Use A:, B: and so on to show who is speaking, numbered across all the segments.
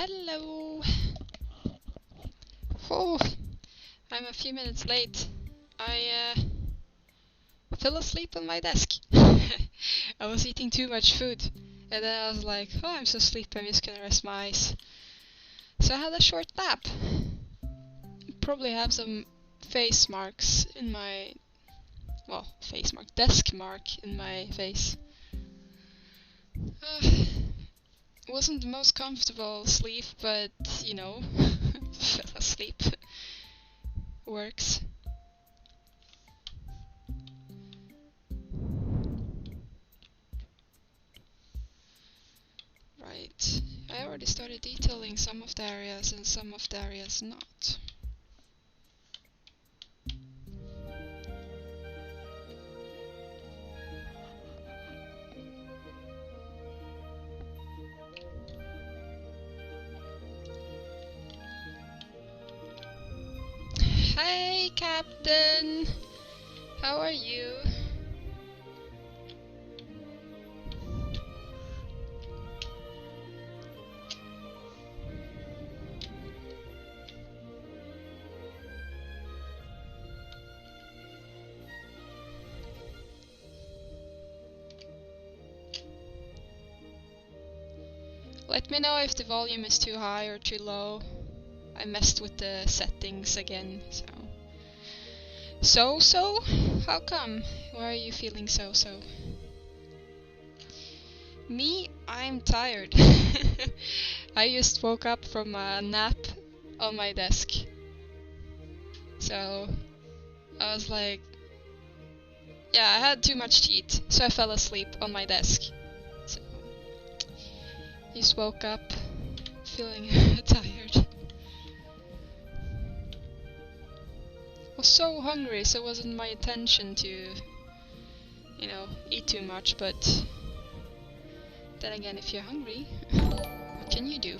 A: Hello! Oh, I'm a few minutes late. I fell asleep on my desk. I was eating too much food. And then I was like, oh, I'm so sleepy, I'm just gonna rest my eyes. So I had a short nap. Probably have some face marks in my... well, face mark, desk mark in my face. It wasn't the most comfortable sleep, but, you know, fell asleep. Works. Right. I already started detailing some of the areas and some of the areas not. Hey, Captain! How are you? Let me know if the volume is too high or too low. I messed with the settings again, so... So? How come? Why are you feeling so? Me? I'm tired. I just woke up from a nap on my desk. So, I was like... yeah, I had too much to eat, so I fell asleep on my desk. So, just woke up feeling tired. I was so hungry, so it wasn't my intention to, you know, eat too much, but then again, if you're hungry, what can you do?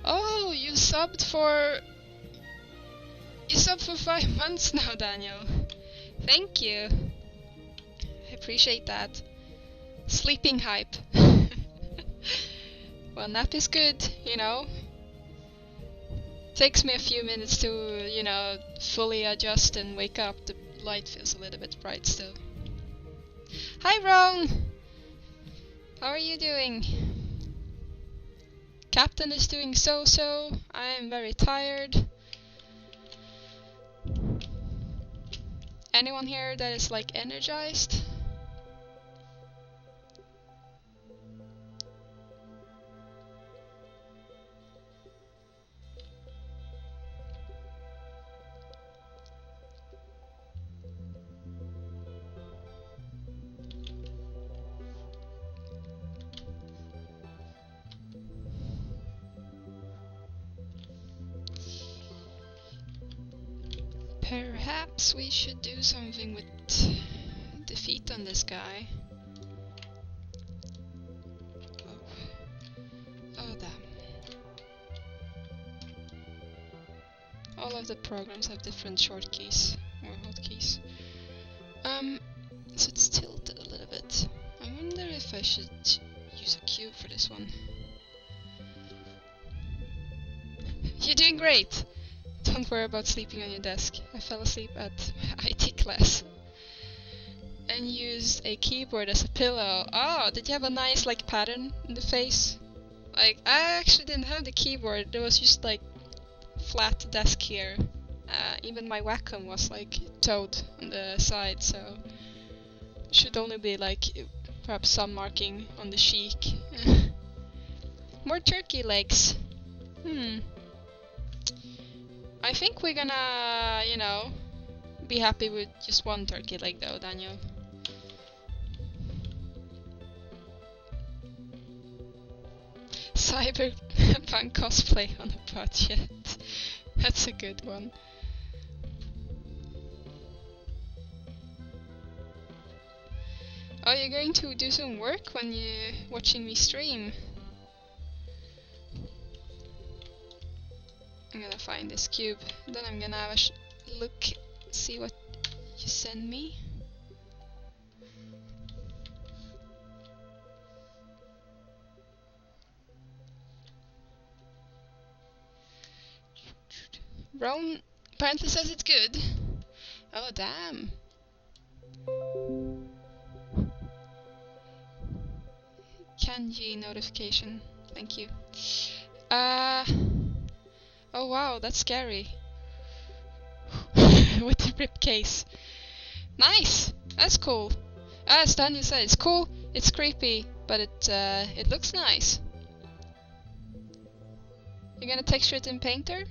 A: Oh, you subbed for 5 months now, Daniel. Thank you. I appreciate that. Sleeping hype. Well, nap is good, you know. Takes me a few minutes to, you know, fully adjust and wake up. The light feels a little bit bright still. Hi, Ron! How are you doing? Captain is doing so. I am very tired. Anyone here that is like energized? Perhaps we should do something with the feet on this guy. Oh damn. All of the programs have different short keys, or hotkeys. So it's tilted a little bit. I wonder if I should use a cube for this one. You're doing great! Don't worry about sleeping on your desk. I fell asleep at IT class. And used a keyboard as a pillow. Oh, did you have a nice like pattern in the face? Like, I actually didn't have the keyboard. There was just like flat desk here. Even my Wacom was like toed on the side, so should only be like perhaps some marking on the cheek. More turkey legs. I think we're gonna, you know, be happy with just one turkey leg though, Daniel. Cyberpunk cosplay on a budget. That's a good one. Oh, you're going to do some work when you're watching me stream? I'm gonna find this cube, then I'm gonna have a look, see what you send me. Rome apparently says it's good. Oh, damn. Kanji notification. Thank you. Oh wow, that's scary. With the rip case. Nice! That's cool. As Daniel said, it's cool, it's creepy, but it looks nice. You're gonna texture it in Painter?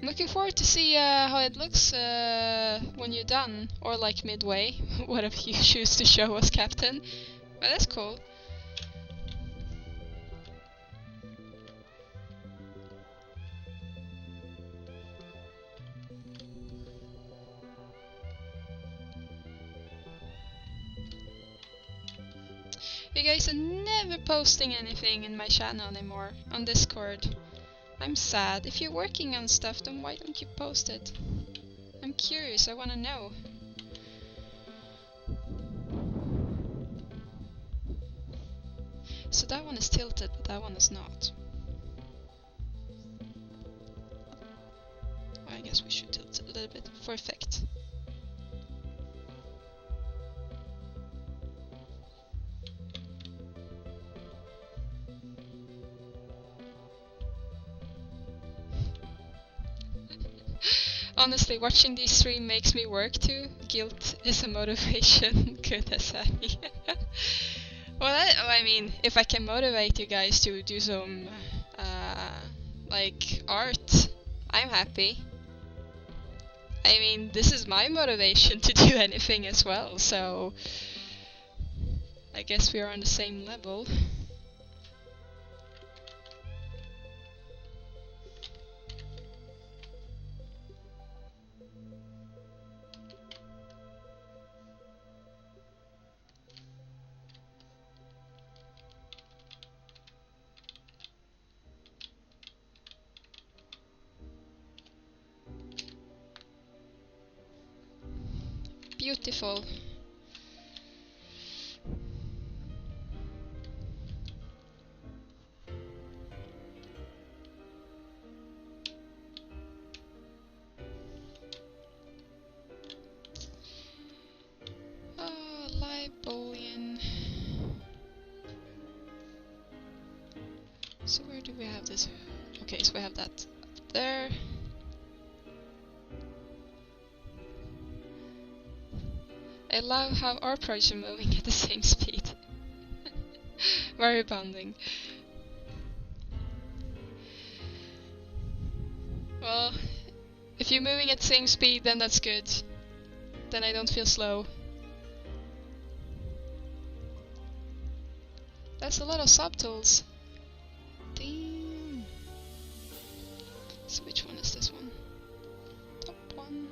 A: I'm looking forward to see how it looks when you're done, or like midway, whatever you choose to show us, Captain. But that's cool. You guys are never posting anything in my channel anymore, on Discord. I'm sad. If you're working on stuff, then why don't you post it? I'm curious, I wanna know. So that one is tilted, but that one is not. I guess we should tilt it a little bit for effect. Honestly, watching these stream makes me work too. Guilt is a motivation. Goodness, Annie. Well, I mean, if I can motivate you guys to do some, like, art, I'm happy. I mean, this is my motivation to do anything as well, so I guess we are on the same level. Beautiful. Oh, live bullion. So where do we have this? Okay, so we have that there. I love how our projects are moving at the same speed. Very bonding. Well, if you're moving at the same speed, then that's good. Then I don't feel slow. That's a lot of subtools. Damn. So which one is this one? Top one.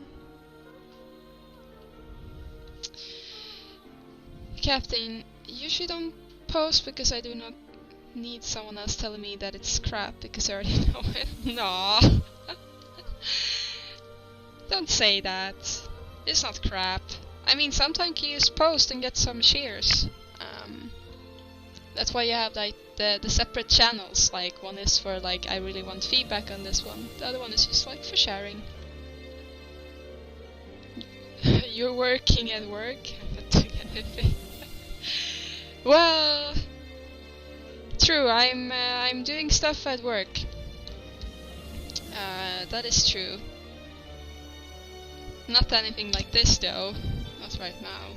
A: Captain, usually don't post because I do not need someone else telling me that it's crap because I already know it. No. Don't say that. It's not crap. I mean, sometimes you just post and get some shares. That's why you have like the separate channels. Like one is for like I really want feedback on this one. The other one is just like for sharing. You're working at work. I'm not doing anything. Well, true. I'm doing stuff at work. That is true. Not anything like this though. Not right now.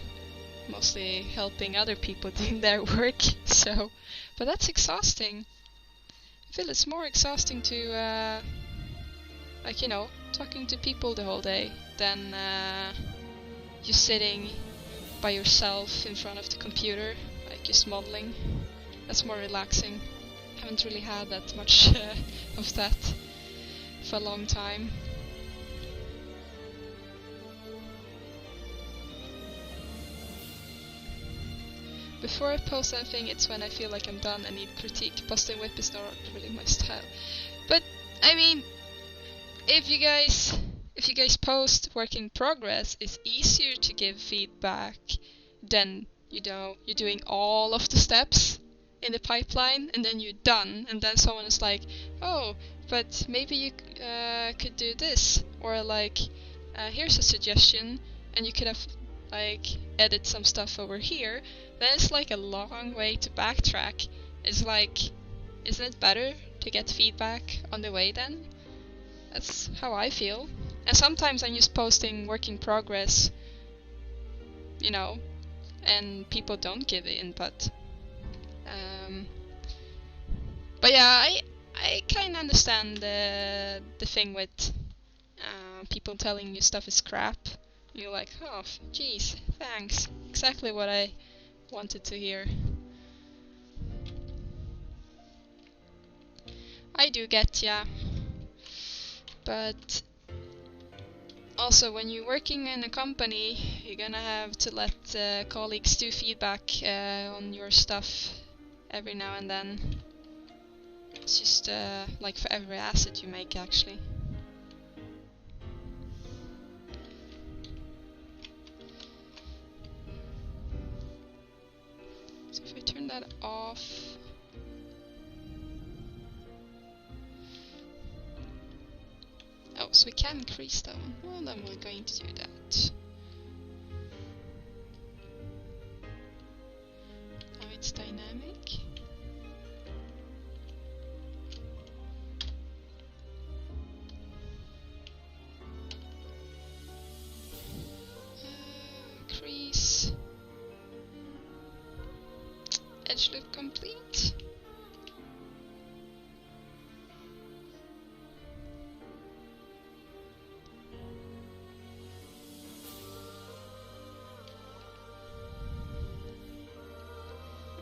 A: Mostly helping other people doing their work. So, but that's exhausting. I feel it's more exhausting to, like, you know, talking to people the whole day than just sitting by yourself in front of the computer, like just modeling. That's more relaxing. Haven't really had that much of that for a long time. Before I post anything, it's when I feel like I'm done and need critique. Posting whip is not really my style. But I mean, if you guys post work in progress, it's easier to give feedback than, you know, you're doing all of the steps. in the pipeline, and then you're done, and then someone is like, oh, but maybe you could do this, or like, here's a suggestion, and you could have like edit some stuff over here, then it's like a long way to backtrack. It's like, isn't it better to get feedback on the way then? That's how I feel. And sometimes I'm just posting work in progress, you know, and people don't give input. But yeah, I kind of understand the thing with people telling you stuff is crap. You're like, oh, geez, thanks. Exactly what I wanted to hear. I do get, yeah. But also, when you're working in a company, you're gonna have to let colleagues do feedback on your stuff every now and then. It's just like for every asset you make, actually. So if I turn that off... Oh, so we can increase that one. Well, then we're going to do that. Now it's dynamic. Increase. Edge loop complete.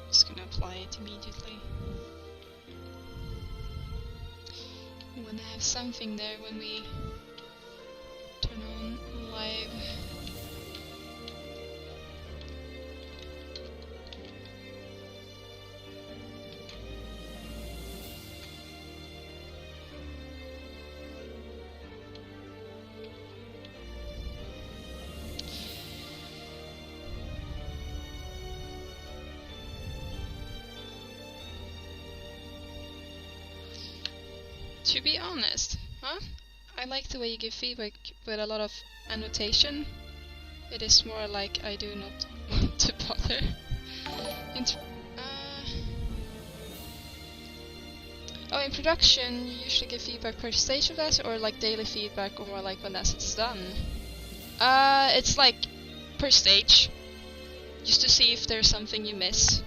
A: Just gonna apply it immediately. We wanna have something there when we turn on live. To be honest, I like the way you give feedback with a lot of annotation. It is more like I do not want to bother. In production, you usually give feedback per stage of that, or like daily feedback, or more like when that's done? It's like per stage, just to see if there's something you miss.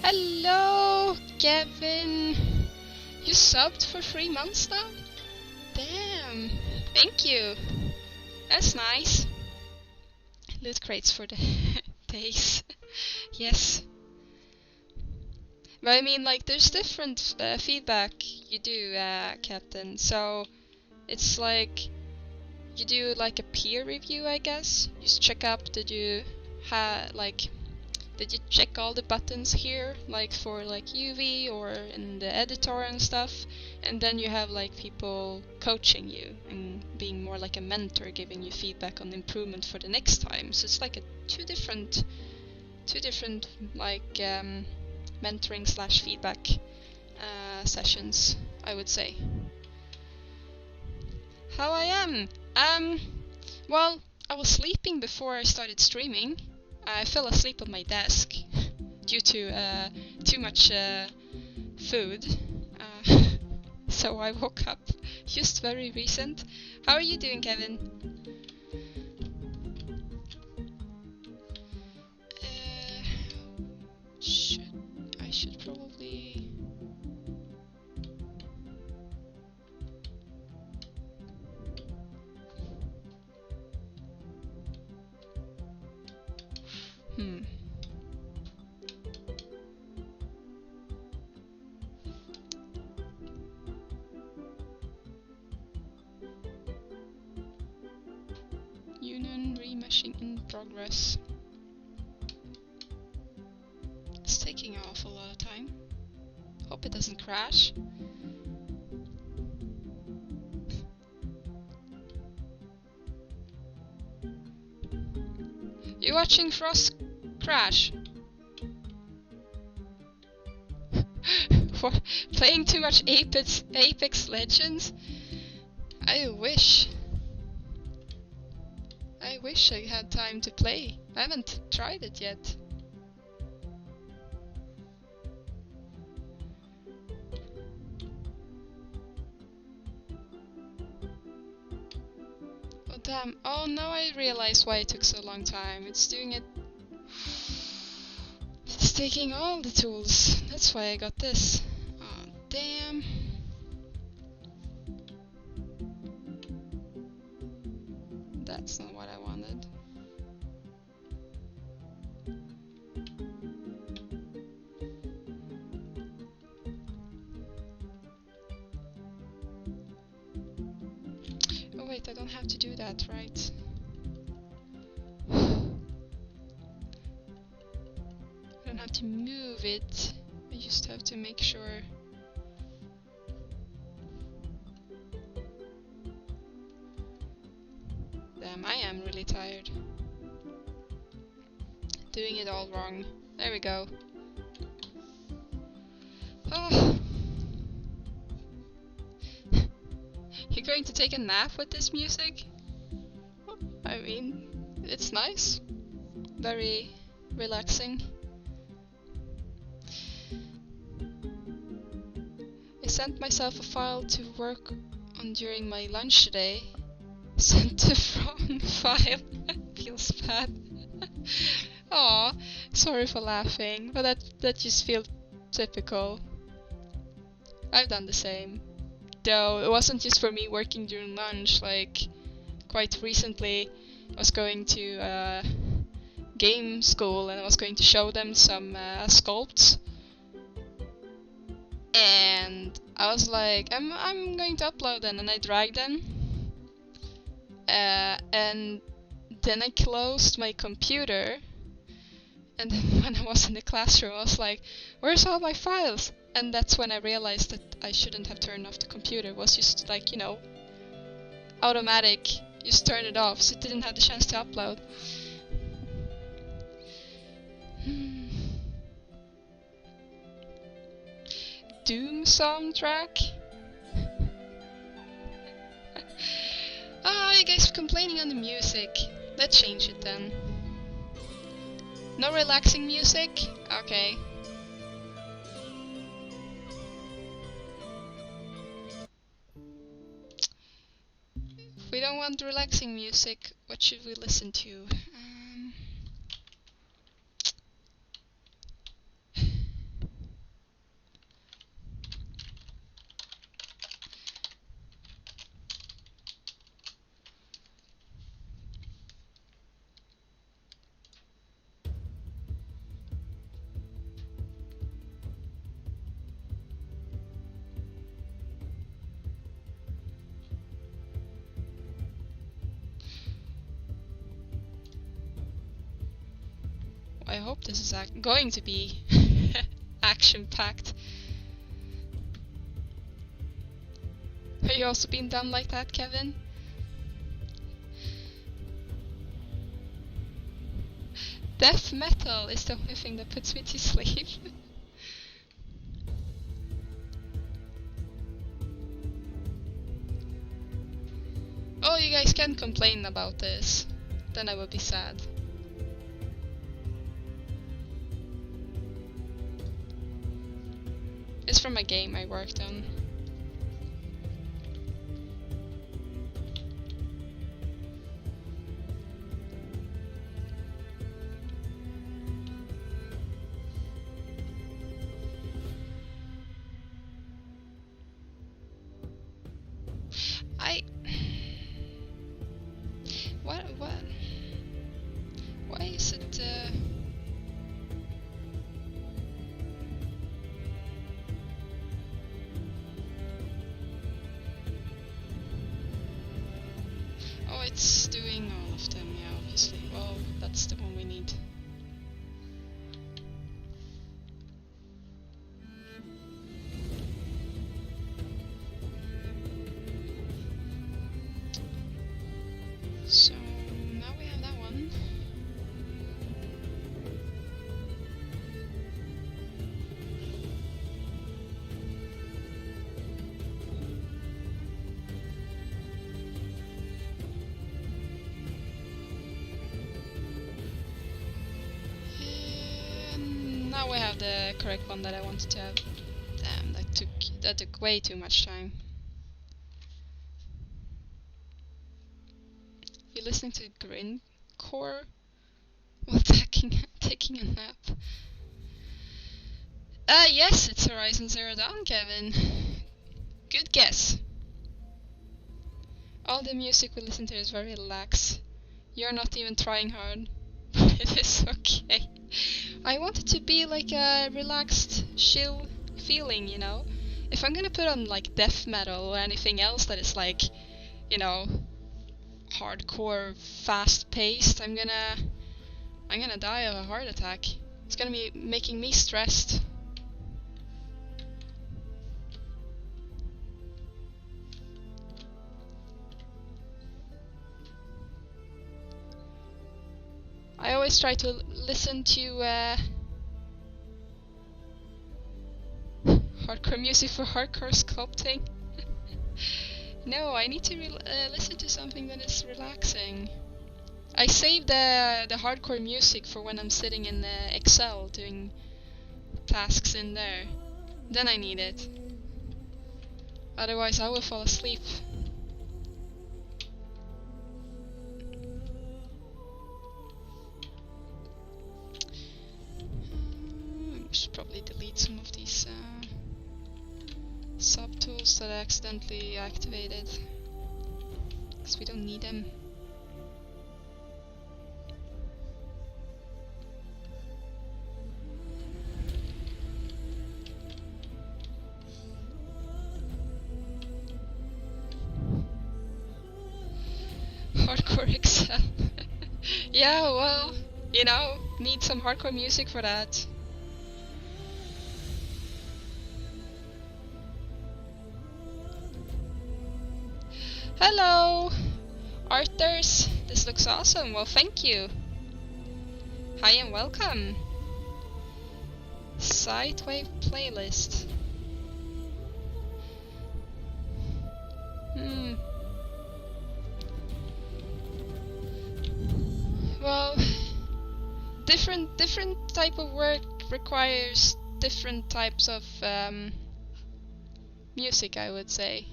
A: Hello, Kevin! You subbed for 3 months now? Damn! Thank you! That's nice. Loot crates for the days. Yes. But I mean, like, there's different feedback you do, Captain. So, it's like, you do like a peer review, I guess. You just check up, did you check all the buttons here, like for like UV or in the editor and stuff, and then you have like people coaching you and being more like a mentor, giving you feedback on improvement for the next time. So it's like two different like mentoring / feedback sessions, I would say. How I am? Well, I was sleeping before I started streaming. I fell asleep on my desk due to too much food, so I woke up just very recent. How are you doing, Kevin? I should probably... Union remeshing in progress. It's taking an awful lot of time. Hope it doesn't crash. You're watching Frost crash? What? Playing too much Apex Legends? I wish. I wish I had time to play. I haven't tried it yet. Oh damn. Oh, now I realize why it took so long time. It's doing it... It's taking all the tools. That's why I got this. Oh damn. That's not what I wanted. Oh wait, I don't have to do that, right? I don't have to move it. I just have to make sure. Damn, I am really tired. Doing it all wrong. There we go. Oh. You're going to take a nap with this music? I mean, it's nice. Very relaxing. I sent myself a file to work on during my lunch today. Sent the wrong file. Feels bad. Aw, sorry for laughing, but that just feels typical. I've done the same. Though it wasn't just for me working during lunch, like quite recently I was going to game school and I was going to show them some sculpts. And I was like, I'm going to upload them, and I dragged them. And then I closed my computer, and then when I was in the classroom I was like, where's all my files? And that's when I realized that I shouldn't have turned off the computer. It was just like, you know, automatic. Just turn it off, so it didn't have the chance to upload. Doom soundtrack? Oh, you guys complaining on the music. Let's change it then. No relaxing music? Okay. If we don't want relaxing music, what should we listen to? I hope this is going to be action-packed. Have you also been done like that, Kevin? Death metal is the only thing that puts me to sleep. Oh, you guys can complain about this. Then I would be sad. It's from a game I worked on. What? Why is it, Oh, it's doing all of them, yeah, obviously. Well, that's the one we need. So, now we have that one. now we have the correct one that I wanted to have. Damn, that took way too much time. You're listening to grindcore while taking a nap. Yes, it's Horizon Zero Dawn, Kevin. Good guess. All the music we listen to is very relaxed. You're not even trying hard. It is okay. I want it to be like a relaxed, chill feeling, you know? If I'm gonna put on like death metal or anything else that is like, you know, hardcore, fast-paced, I'm gonna die of a heart attack. It's gonna be making me stressed. I always try to listen to hardcore music for hardcore sculpting. No, I need to listen to something that is relaxing. I save the hardcore music for when I'm sitting in Excel doing tasks in there. Then I need it. Otherwise I will fall asleep. Should probably delete some of these subtools that I accidentally activated, because we don't need them. Hardcore Excel. Yeah, well, you know, need some hardcore music for that. Hello! Arthurs! This looks awesome, well thank you! Hi and welcome! Sidewave playlist. Well, different type of work requires different types of music, I would say.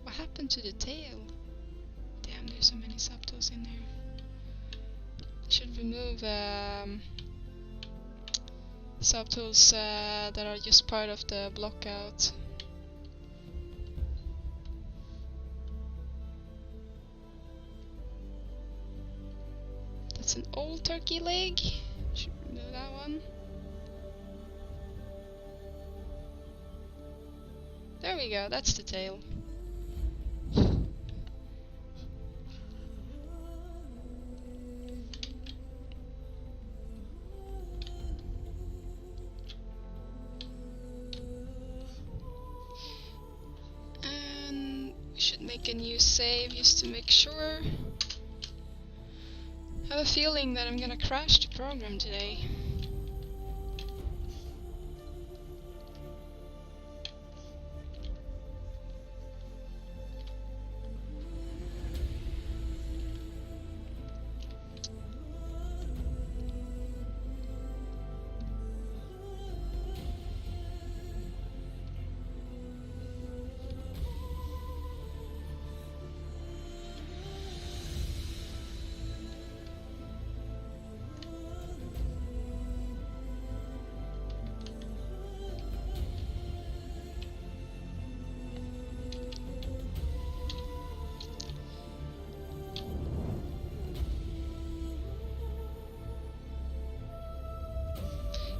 A: What happened to the tail? Damn, there's so many subtools in there. Should remove subtools that are just part of the blockout. That's an old turkey leg. Should remove that one. There we go, that's the tail. Should make a new save just to make sure. I have a feeling that I'm gonna crash the program today.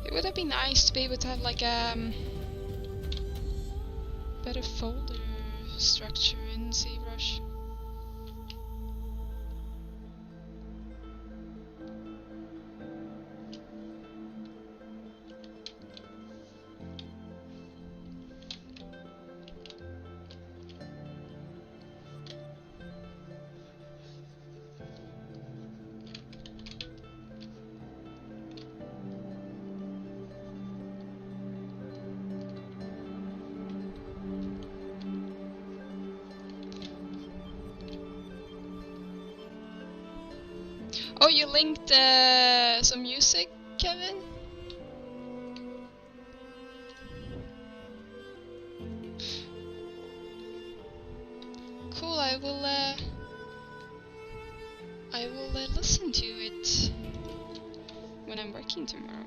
A: It would have been nice to be able to have like better folder structure in Zbrush. Oh, you linked some music, Kevin? Cool, I will listen to it when I'm working tomorrow.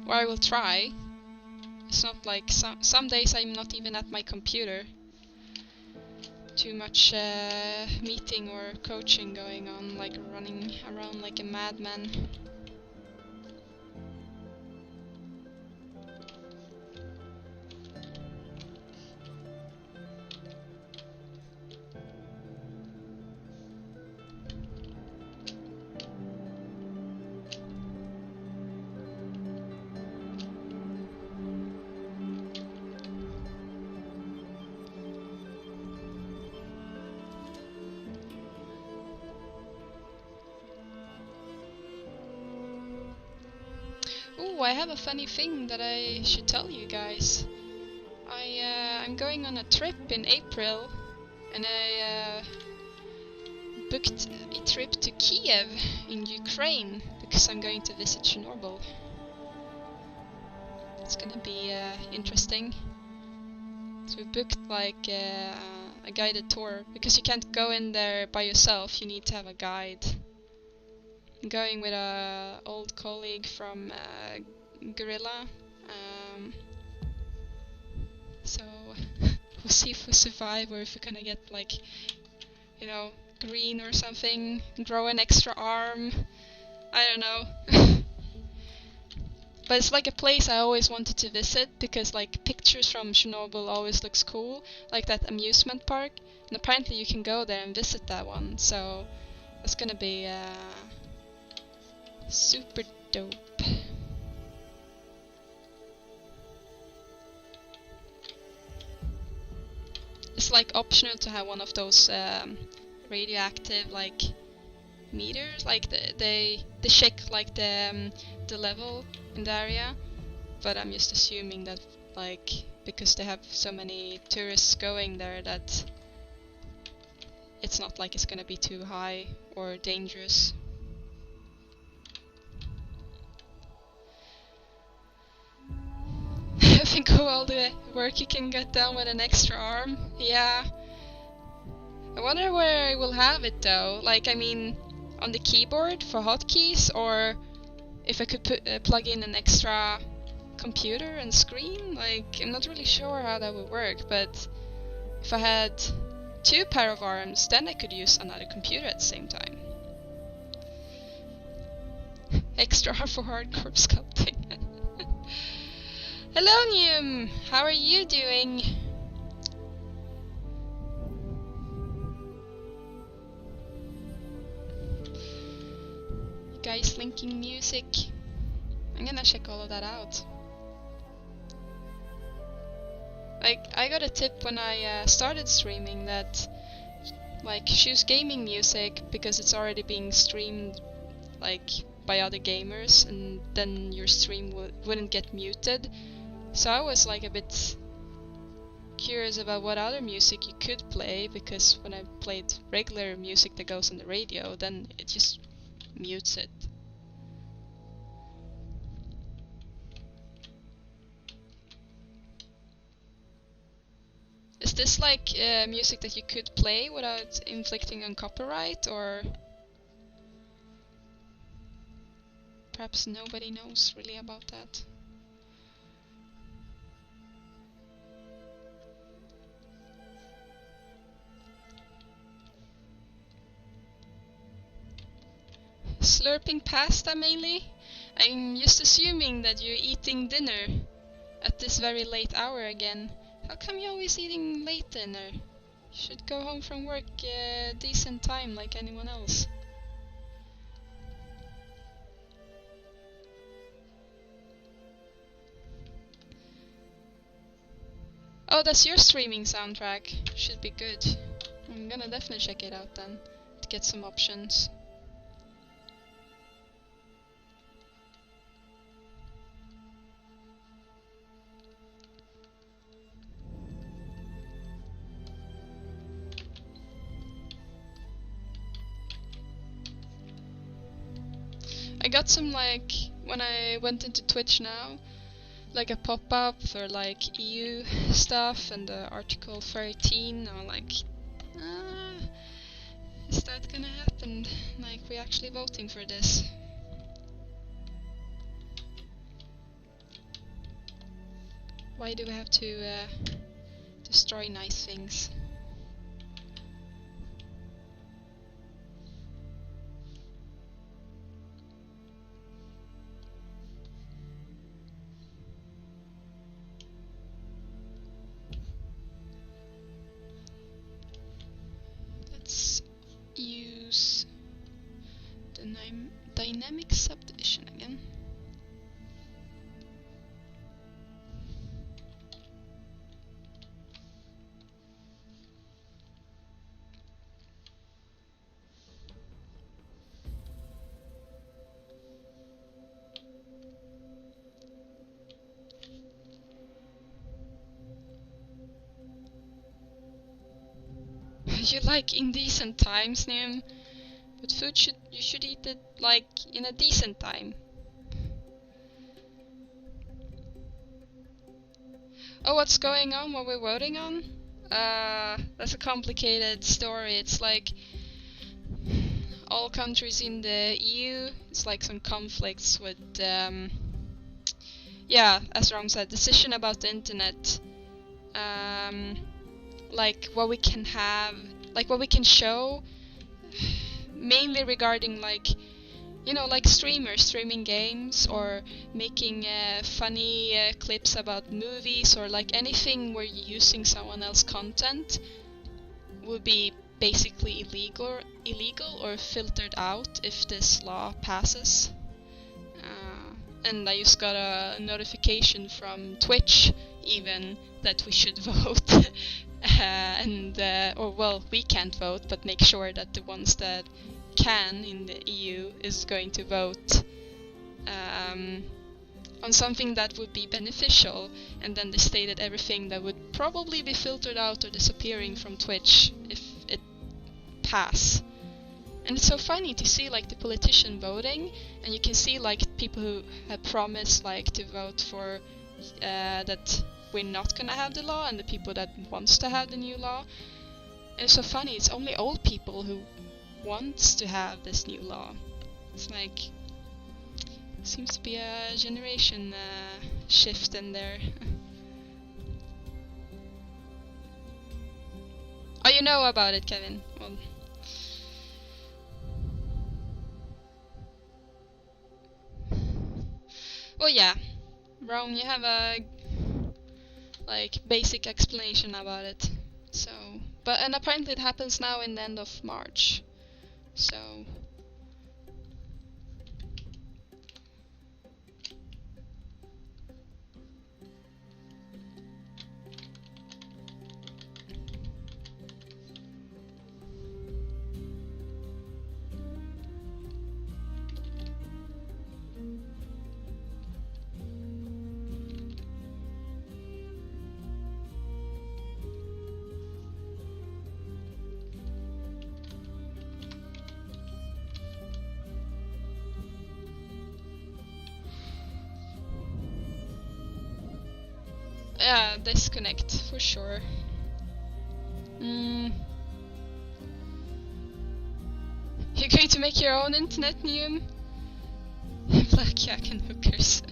A: Or I will try. It's not like some days I'm not even at my computer. Too much meeting or coaching going on, like running around like a madman. Ooh, I have a funny thing that I should tell you guys. I'm going on a trip in April, and I booked a trip to Kiev in Ukraine because I'm going to visit Chernobyl. It's gonna be interesting. So we booked like a guided tour because you can't go in there by yourself. You need to have a guide. I'm going with a old colleague from Gorilla. So we'll see if we survive or if we're gonna get like, you know, green or something, grow an extra arm. I don't know. But it's like a place I always wanted to visit because like pictures from Chernobyl always looks cool, like that amusement park. And apparently you can go there and visit that one. So it's gonna be super dope. It's like optional to have one of those radioactive like meters, like they check like the level in the area. But I'm just assuming that like because they have so many tourists going there that it's not like it's gonna be too high or dangerous. Think of all the work you can get done with an extra arm. Yeah. I wonder where I will have it though. Like, I mean, on the keyboard for hotkeys, or if I could plug in an extra computer and screen. Like, I'm not really sure how that would work, but if I had 2 pair of arms, then I could use another computer at the same time. Extra arm for hardcore sculpting. Hello, Nium! How are you doing? You guys linking music? I'm gonna check all of that out. Like, I got a tip when I started streaming that, like, choose gaming music because it's already being streamed, like, by other gamers, and then your stream wouldn't get muted. So I was like a bit curious about what other music you could play, because when I played regular music that goes on the radio, then it just mutes it. Is this like music that you could play without inflicting on copyright, or perhaps nobody knows really about that? Slurping pasta mainly? I'm just assuming that you're eating dinner at this very late hour again. How come you're always eating late dinner? You should go home from work decent time like anyone else. Oh, that's your streaming soundtrack. Should be good. I'm gonna definitely check it out then, to get some options. I got some, like, when I went into Twitch now, like a pop-up for like EU stuff and the Article 13, or like, is that gonna happen? Like, we're actually voting for this. Why do we have to destroy nice things? Let's use the dynamic subdivision again. You like indecent times, Nim? But food you should eat it like in a decent time. Oh, what's going on? What we're voting on? That's a complicated story. It's like all countries in the EU. It's like some conflicts with yeah, as Ram said, decision about the internet. Like what we can have, like what we can show, mainly regarding like, you know, like streamers streaming games or making funny clips about movies, or like anything where you're using someone else's content would be basically illegal or filtered out if this law passes. And I just got a notification from Twitch even that we should vote. Or well, we can't vote, but make sure that the ones that can in the EU is going to vote on something that would be beneficial, and then they stated everything that would probably be filtered out or disappearing from Twitch if it pass. And it's so funny to see like the politician voting, and you can see like people who have promised like to vote for that we're not gonna have the law, and the people that wants to have the new law. And it's so funny, it's only old people who wants to have this new law. It's like, seems to be a generation shift in there. Oh, you know about it, Kevin? Well, yeah. Rome, you have a like basic explanation about it. So, and apparently it happens now in the end of March. So yeah, disconnect for sure. You're going to make your own internet, Neum? Blackjack and hookers.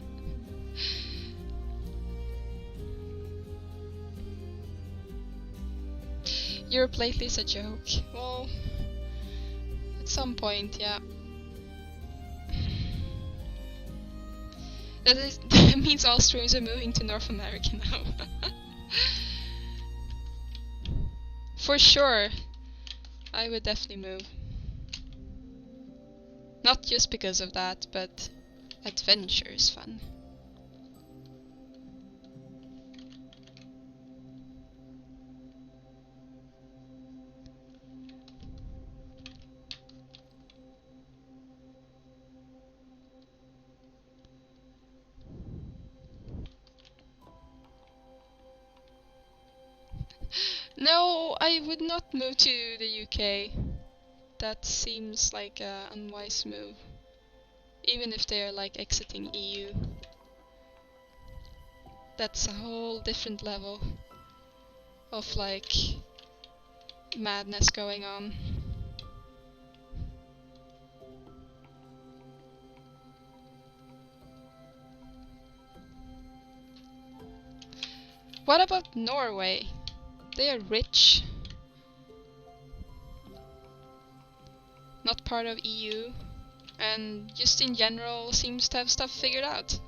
A: Europe lately is a joke. Well, at some point, yeah. That means all streams are moving to North America now. For sure. I would definitely move. Not just because of that, but adventure is fun. No, I would not move to the UK. That seems like an unwise move. even if they're like exiting EU. That's a whole different level of like madness going on. What about Norway? They are rich. Not part of EU. And just in general seems to have stuff figured out.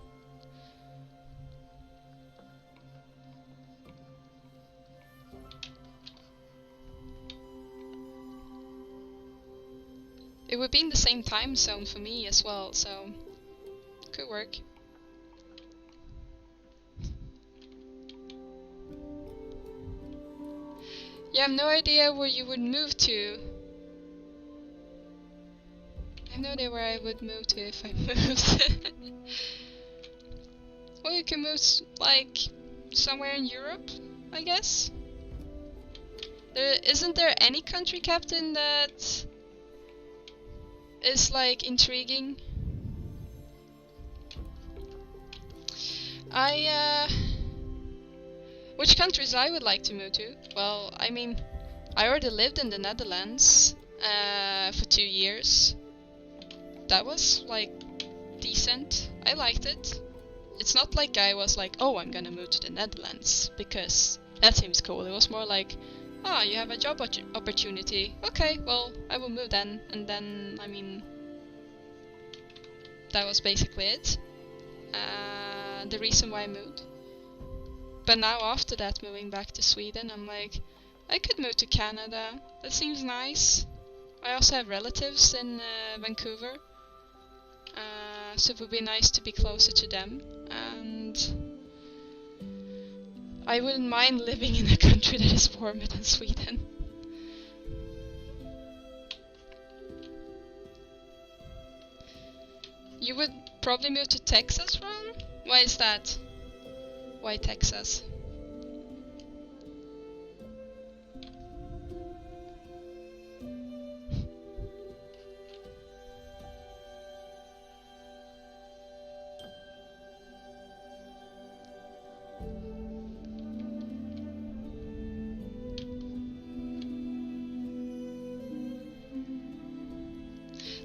A: It would be in the same time zone for me as well, so could work. Yeah, I have no idea where you would move to. I have no idea where I would move to if I moved. Well, you can move like somewhere in Europe, I guess. Isn't there any country captain that is like intriguing? Which countries I would like to move to? Well, I mean, I already lived in the Netherlands for 2 years. That was like decent. I liked it. It's not like I was like, oh, I'm gonna move to the Netherlands because that seems cool. It was more like, oh, you have a job opportunity. Okay, well, I will move then. And then, I mean, that was basically it. The reason why I moved. But now after that, moving back to Sweden, I'm like, I could move to Canada. That seems nice. I also have relatives in Vancouver. So it would be nice to be closer to them. And I wouldn't mind living in a country that is warmer than Sweden. You would probably move to Texas, Ron? Why is that? Why Texas?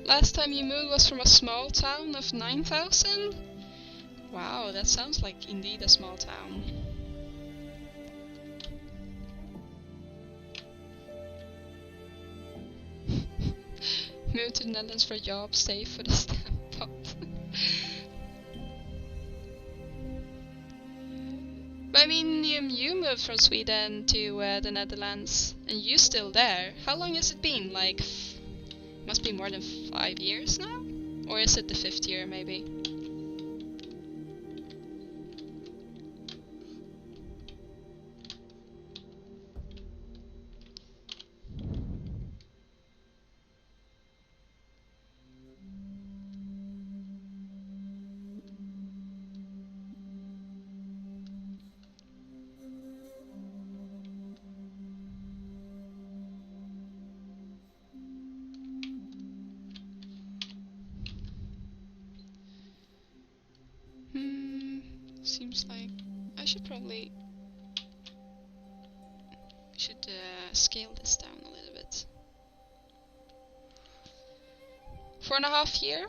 A: Last time you moved was from a small town of 9,000? Wow, that sounds like indeed a small town. Move to the Netherlands for a job, stay for the stamp pot. But I mean, you moved from Sweden to the Netherlands, and you're still there. How long has it been? Like, must be more than 5 years now? Or is it the 5th year, maybe? Seems like I should probably scale this down a little bit. 4.5 years?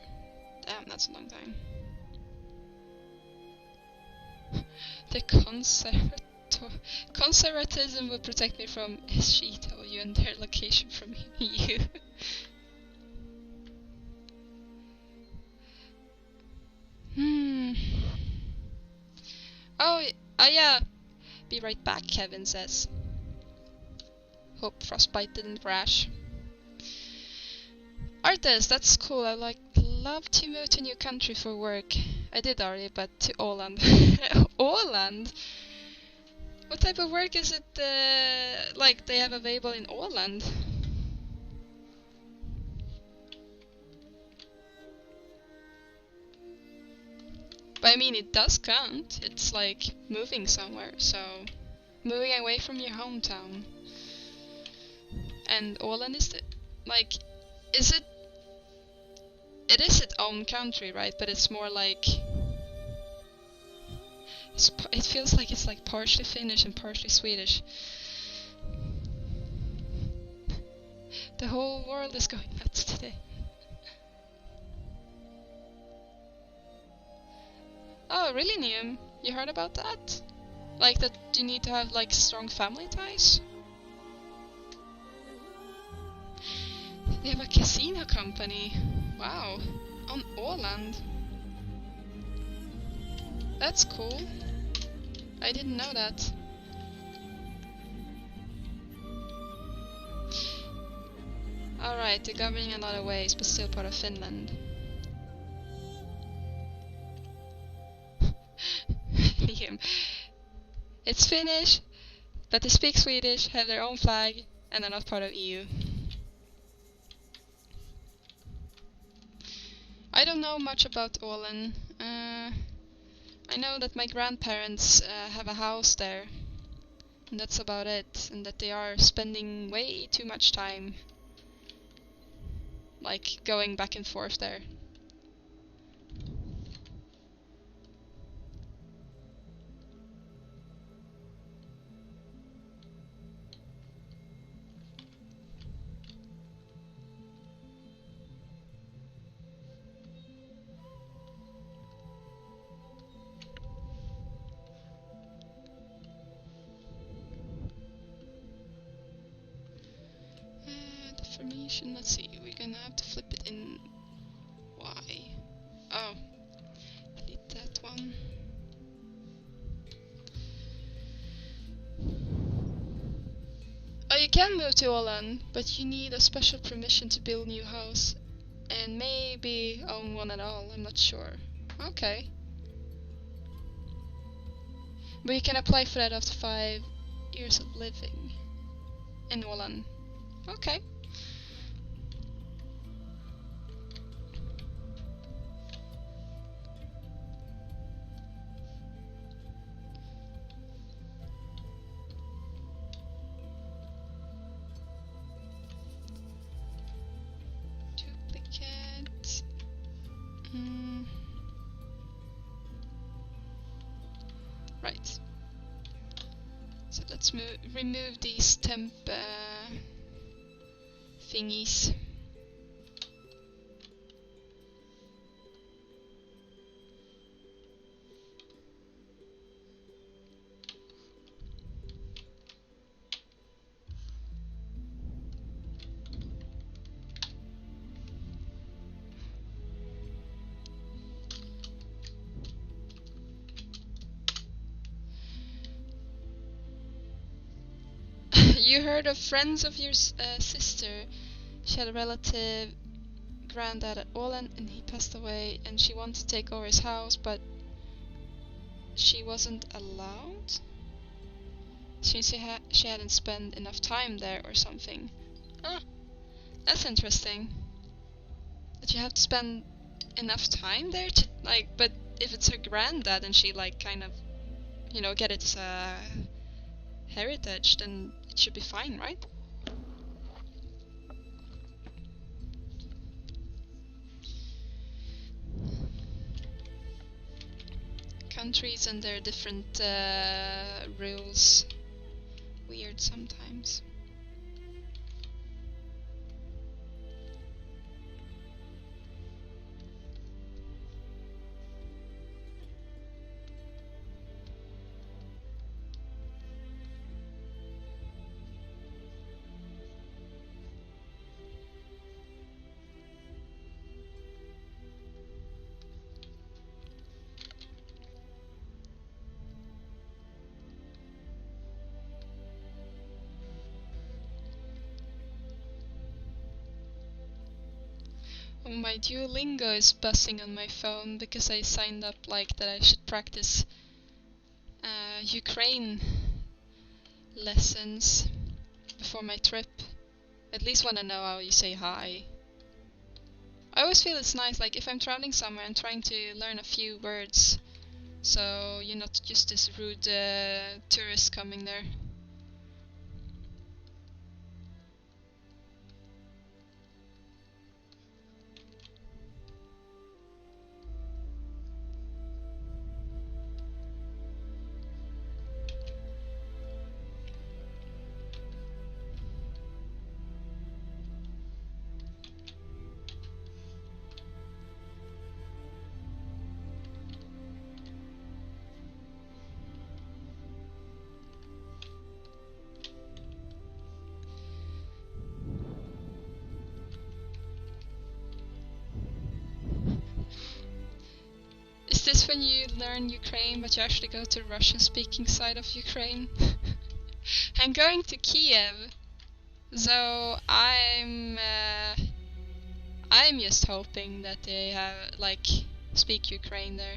A: Damn, that's a long time. The conservatism would protect me from SGW and their location from EU. Oh yeah, be right back, Kevin says. Hope frostbite didn't crash. Artist, that's cool. I love to move to a new country for work. I did already, but to Åland. Åland? What type of work is it like they have available in Åland? But I mean, it does count. It's like moving somewhere, so moving away from your hometown. And Åland is is It is its own country, right? But it's more like... it feels like it's like partially Finnish and partially Swedish. The whole world is going nuts today. Oh, really, Neum? You heard about that? Like that you need to have like strong family ties? They have a casino company. Wow. On Åland. That's cool. I didn't know that. Alright, they're governing a lot of ways, but still part of Finland. Liam. It's Finnish, but they speak Swedish, have their own flag, and are not part of EU. I don't know much about Åland. I know that my grandparents have a house there, and that's about it, and that they are spending way too much time like going back and forth there. Deformation, let's see, we're gonna have to flip it in Y. Oh, delete that one. Oh, you can move to Åland, but you need a special permission to build new house. And maybe own one at all, I'm not sure. Okay. But you can apply for that after 5 years of living in Åland. Okay. Duplicate. Right. So let's remove these temp thingies. You heard of friends of your sister? She had a relative granddad at Åland and he passed away and she wanted to take over his house but she wasn't allowed? Since she hadn't spent enough time there or something. Huh, that's interesting. That you have to spend enough time there to, like, but if it's her granddad and she, like, kind of, you know, get its heritage, then it should be fine, right? Countries and their different rules. Weird sometimes. Oh, my Duolingo is buzzing on my phone because I signed up like that I should practice Ukraine lessons before my trip. At least want to know how you say hi. I always feel it's nice, like if I'm traveling somewhere and trying to learn a few words, so you're not just this rude tourist coming there. Is this when you learn Ukraine but you actually go to the Russian-speaking side of Ukraine? I'm going to Kiev, so I'm just hoping that they have, like, speak Ukraine there.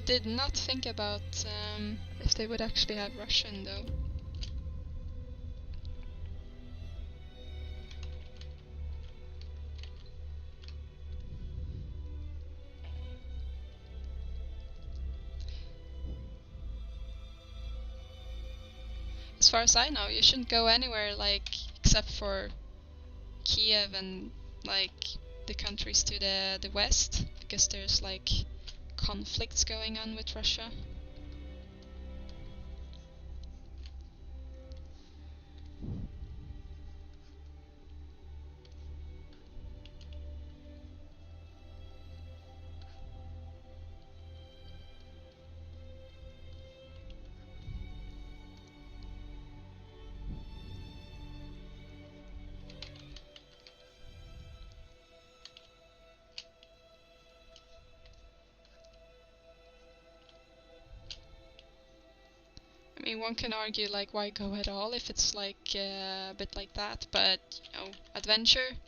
A: Did not think about if they would actually have Russian though. As far as I know, you shouldn't go anywhere, like, except for Kiev and, like, the countries to the west, because there's, like, conflicts going on with Russia. I mean, one can argue, like, why go at all if it's, like, a bit like that, but, you know, adventure.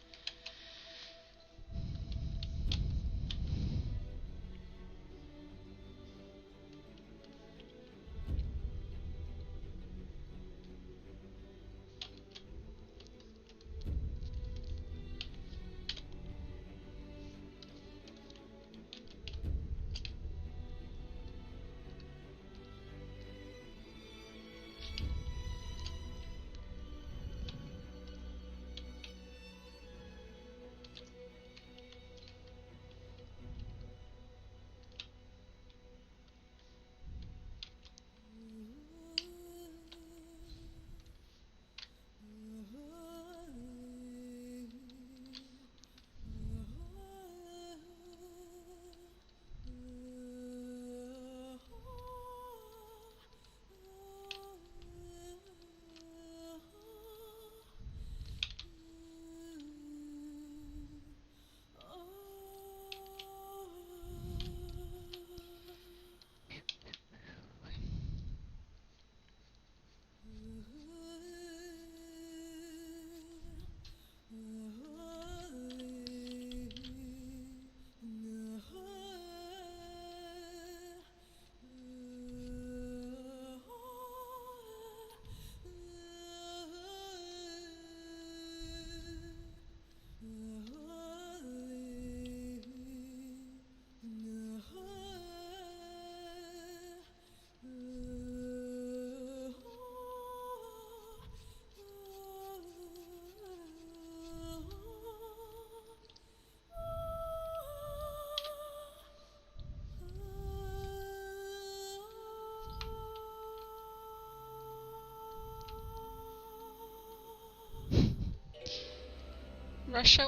A: Russia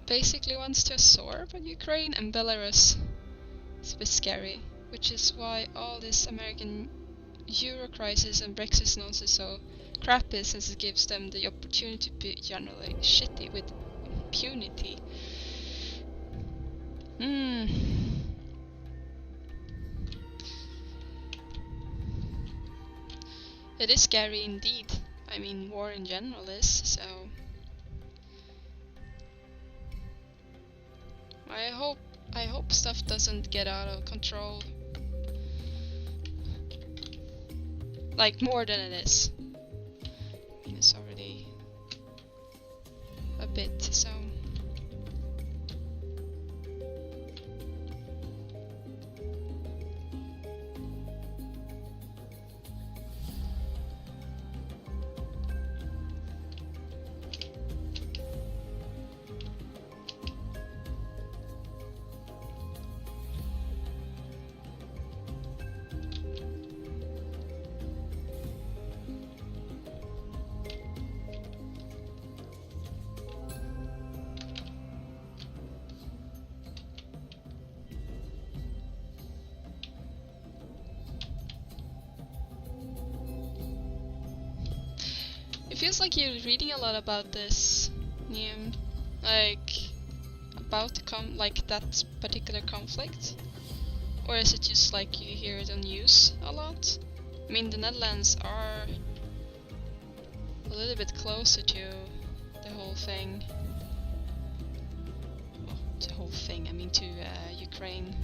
A: basically wants to absorb Ukraine, and Belarus is a bit scary, which is why all this American Euro crisis and Brexit nonsense is so crappy, since it gives them the opportunity to be generally shitty with impunity. It is scary indeed. I mean, war in general is, so... I hope stuff doesn't get out of control. Like, more than it is. It's already a bit, so... It feels like you're reading a lot about this, Niam. Like, about like that particular conflict? Or is it just like you hear it on news a lot? I mean, the Netherlands are a little bit closer to the whole thing. Well, the whole thing, I mean to Ukraine.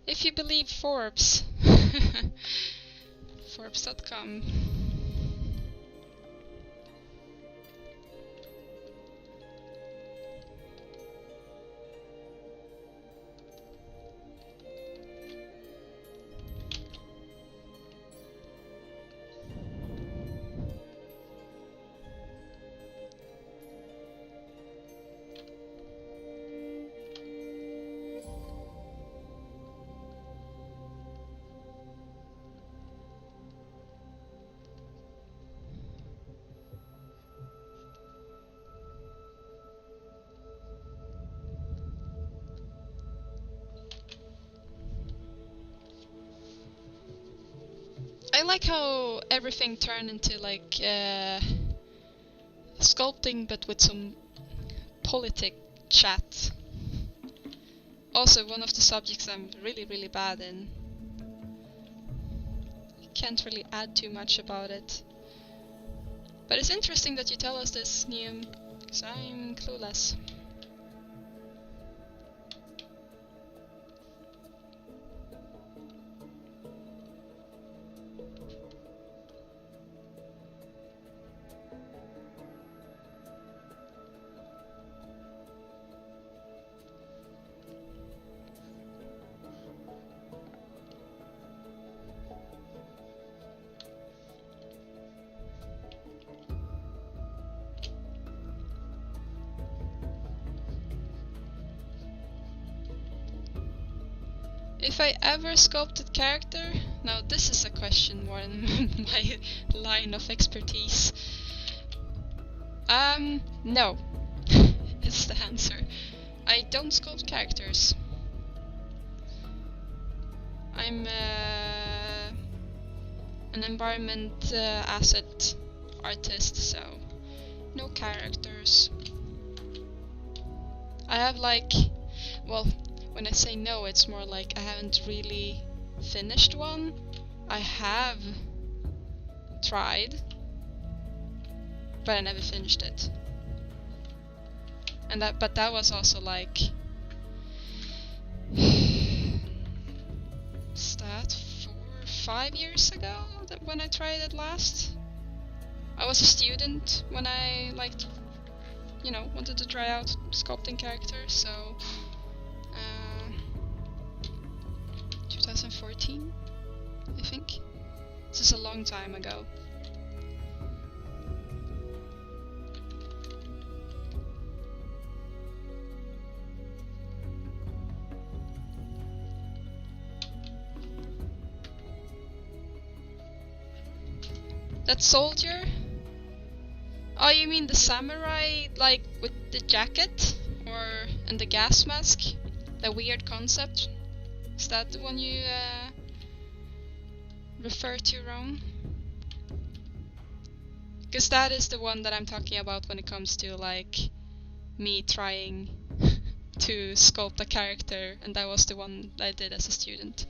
A: If you believe Forbes, Forbes.com. I like how everything turned into like sculpting, but with some politic chat. Also, one of the subjects I'm really bad in. Can't really add too much about it. But it's interesting that you tell us this, Neum, because I'm clueless. If I ever sculpted character? Now this is a question more in my line of expertise. No. Is the answer. I don't sculpt characters. I'm an environment asset artist, so no characters. I have like, well, when I say no, it's more like I haven't really finished one. I have tried, but I never finished it. And but that was also like, is that 4 or 5 years ago when I tried it last? I was a student when I wanted to try out sculpting characters, so 2014, I think. This is a long time ago. That soldier? Oh, you mean the samurai, like with the jacket? And the gas mask? The weird concept? Is that the one you refer to, Ron? Because that is the one that I'm talking about when it comes to like me trying to sculpt a character, and that was the one I did as a student.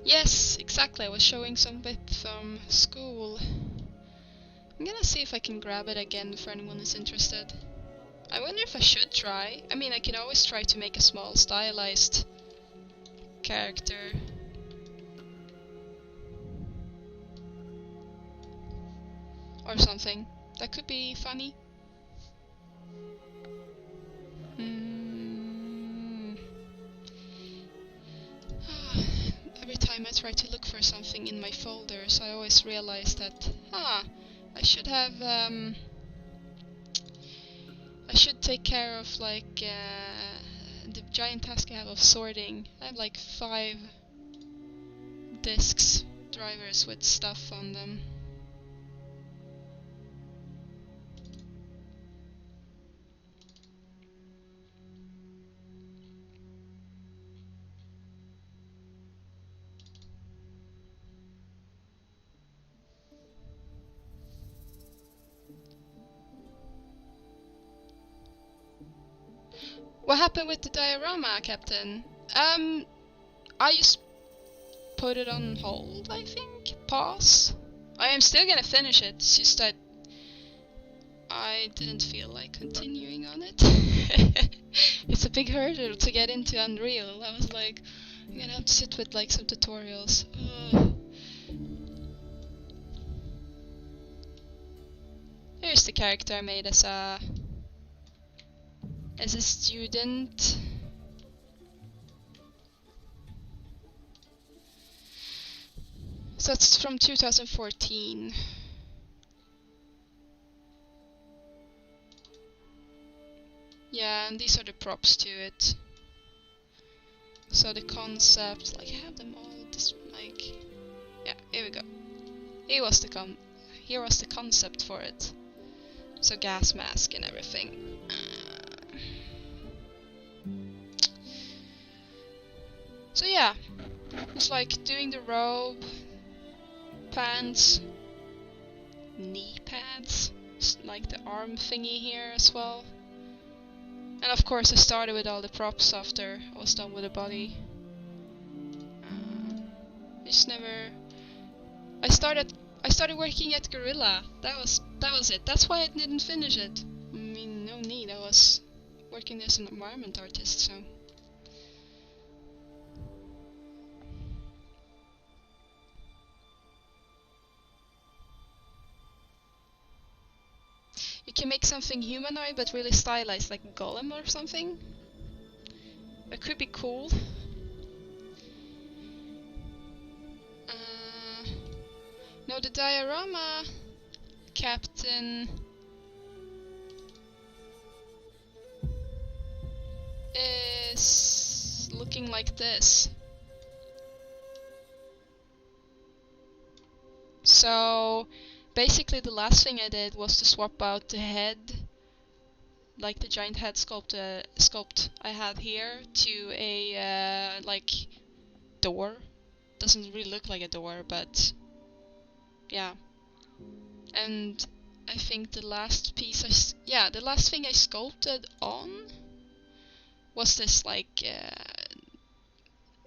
A: Yes, exactly. I was showing some bit from school. I'm gonna see if I can grab it again for anyone who's interested. I wonder if I should try. I mean, I can always try to make a small stylized character. Or something. That could be funny. Every time I try to look for something in my folders, I always realize that, I should have, I should take care of, like, the giant task I have of sorting. I have, like, 5 disks, drivers with stuff on them. What happened with the diorama, Captain? I just put it on hold, I think? Pause? I am still gonna finish it, it's just that I didn't feel like continuing on it. It's a big hurdle to get into Unreal. I was like, I'm gonna have to sit with like some tutorials. Here's the character I made as a student. So it's from 2014. Yeah, and these are the props to it. So the concept, like I have them all just like, yeah, here we go. Here was the concept for it. So gas mask and everything. So yeah, it's like doing the robe, pants, knee pads, like the arm thingy here as well. And of course I started with all the props after I was done with the body. I started working at Gorilla. That was it. That's why I didn't finish it. I mean, no need. I was working as an environment artist, so. You can make something humanoid but really stylized, like a golem or something. That could be cool. No, the diorama, Captain, is looking like this. So basically the last thing I did was to swap out the head, like the giant head sculpt I had here, to a like door. Doesn't really look like a door, but yeah. And I think the last piece the last thing I sculpted on was this like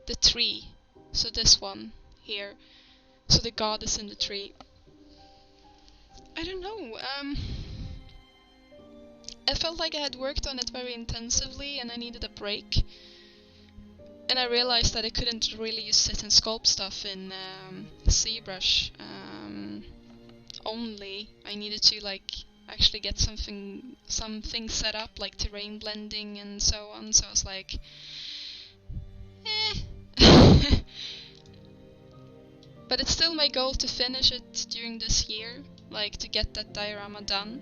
A: the tree. So this one here. So the god is in the tree. I don't know. I felt like I had worked on it very intensively and I needed a break. And I realized that I couldn't really just sit and sculpt stuff in Zbrush only. I needed to like actually get something set up, like terrain blending and so on. So I was like, But it's still my goal to finish it during this year, like to get that diorama done.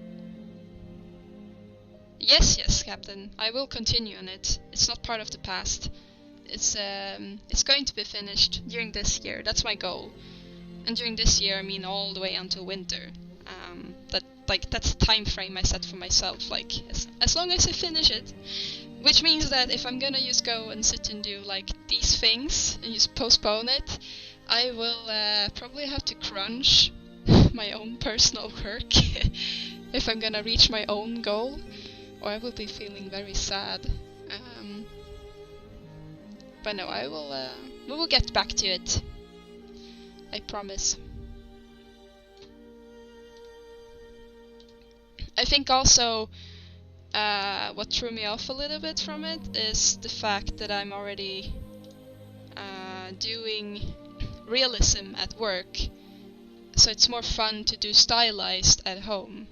A: Yes, Captain. I will continue on it. It's not part of the past. It's going to be finished during this year. That's my goal. And during this year, I mean all the way until winter. That's the time frame I set for myself. Like as long as I finish it. Which means that if I'm gonna just go and sit and do like these things and just postpone it, I will probably have to crunch my own personal work if I'm gonna reach my own goal, or I will be feeling very sad. But no, we will get back to it. I promise. I think also what threw me off a little bit from it is the fact that I'm already doing realism at work, so it's more fun to do stylized at home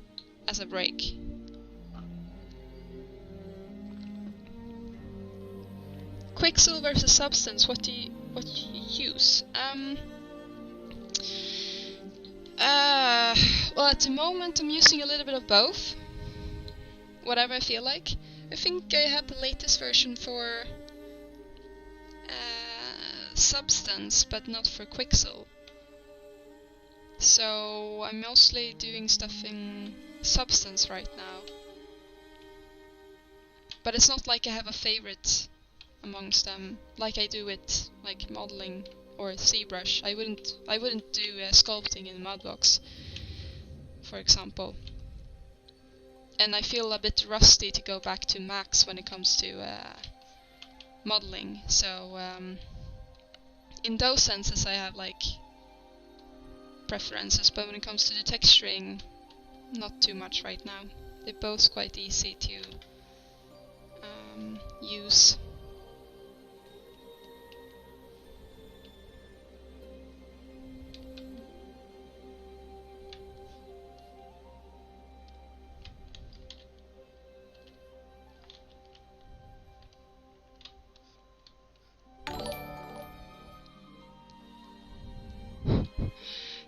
A: as a break. Quixel versus substance, what do you use? Well, at the moment I'm using a little bit of both. Whatever I feel like. I think I have the latest version for substance, but not for Quixel. So I'm mostly doing stuff in substance right now. But it's not like I have a favorite amongst them, like I do with like modeling or Zbrush. I wouldn't do sculpting in Mudbox, for example. And I feel a bit rusty to go back to Max when it comes to modeling. So in those senses I have like preferences, but when it comes to the texturing, not too much right now. They're both quite easy to use.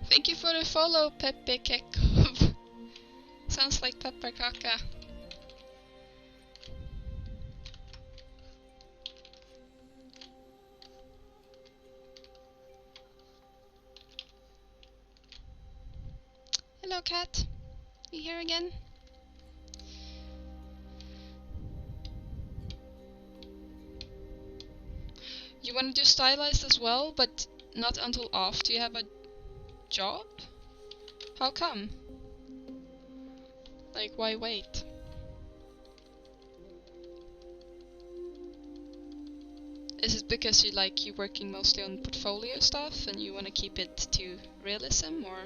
A: Thank you for the follow, Pepe Kekov. Sounds like Pepper Kaka. Hello, cat. You here again? You want to do stylized as well, but not until after you have a job? How come? Like, why wait? Is it because you're working mostly on portfolio stuff and you want to keep it to realism, or?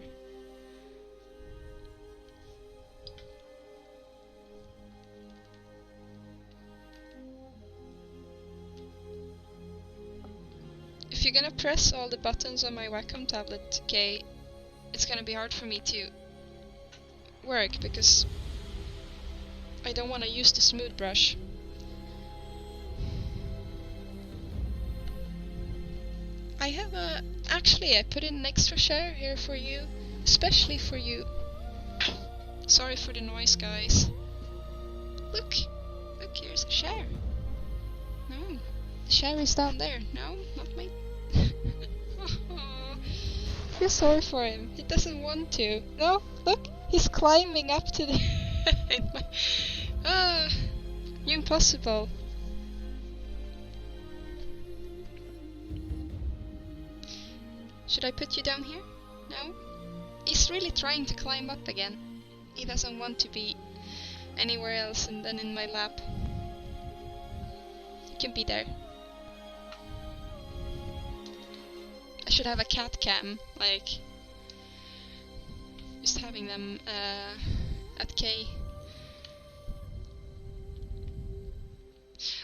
A: If you're gonna press all the buttons on my Wacom tablet, okay, it's gonna be hard for me to work because I don't want to use the smooth brush. I have actually I put in an extra share here for you, especially for you. Sorry for the noise, guys. Look, here's a share. No, the share is down there. No, not my. I feel sorry for him. He doesn't want to. No, look, he's climbing up to the. You're impossible. Should I put you down here? No? He's really trying to climb up again. He doesn't want to be anywhere else and then in my lap. You can be there. I should have a cat cam, like just having them at K.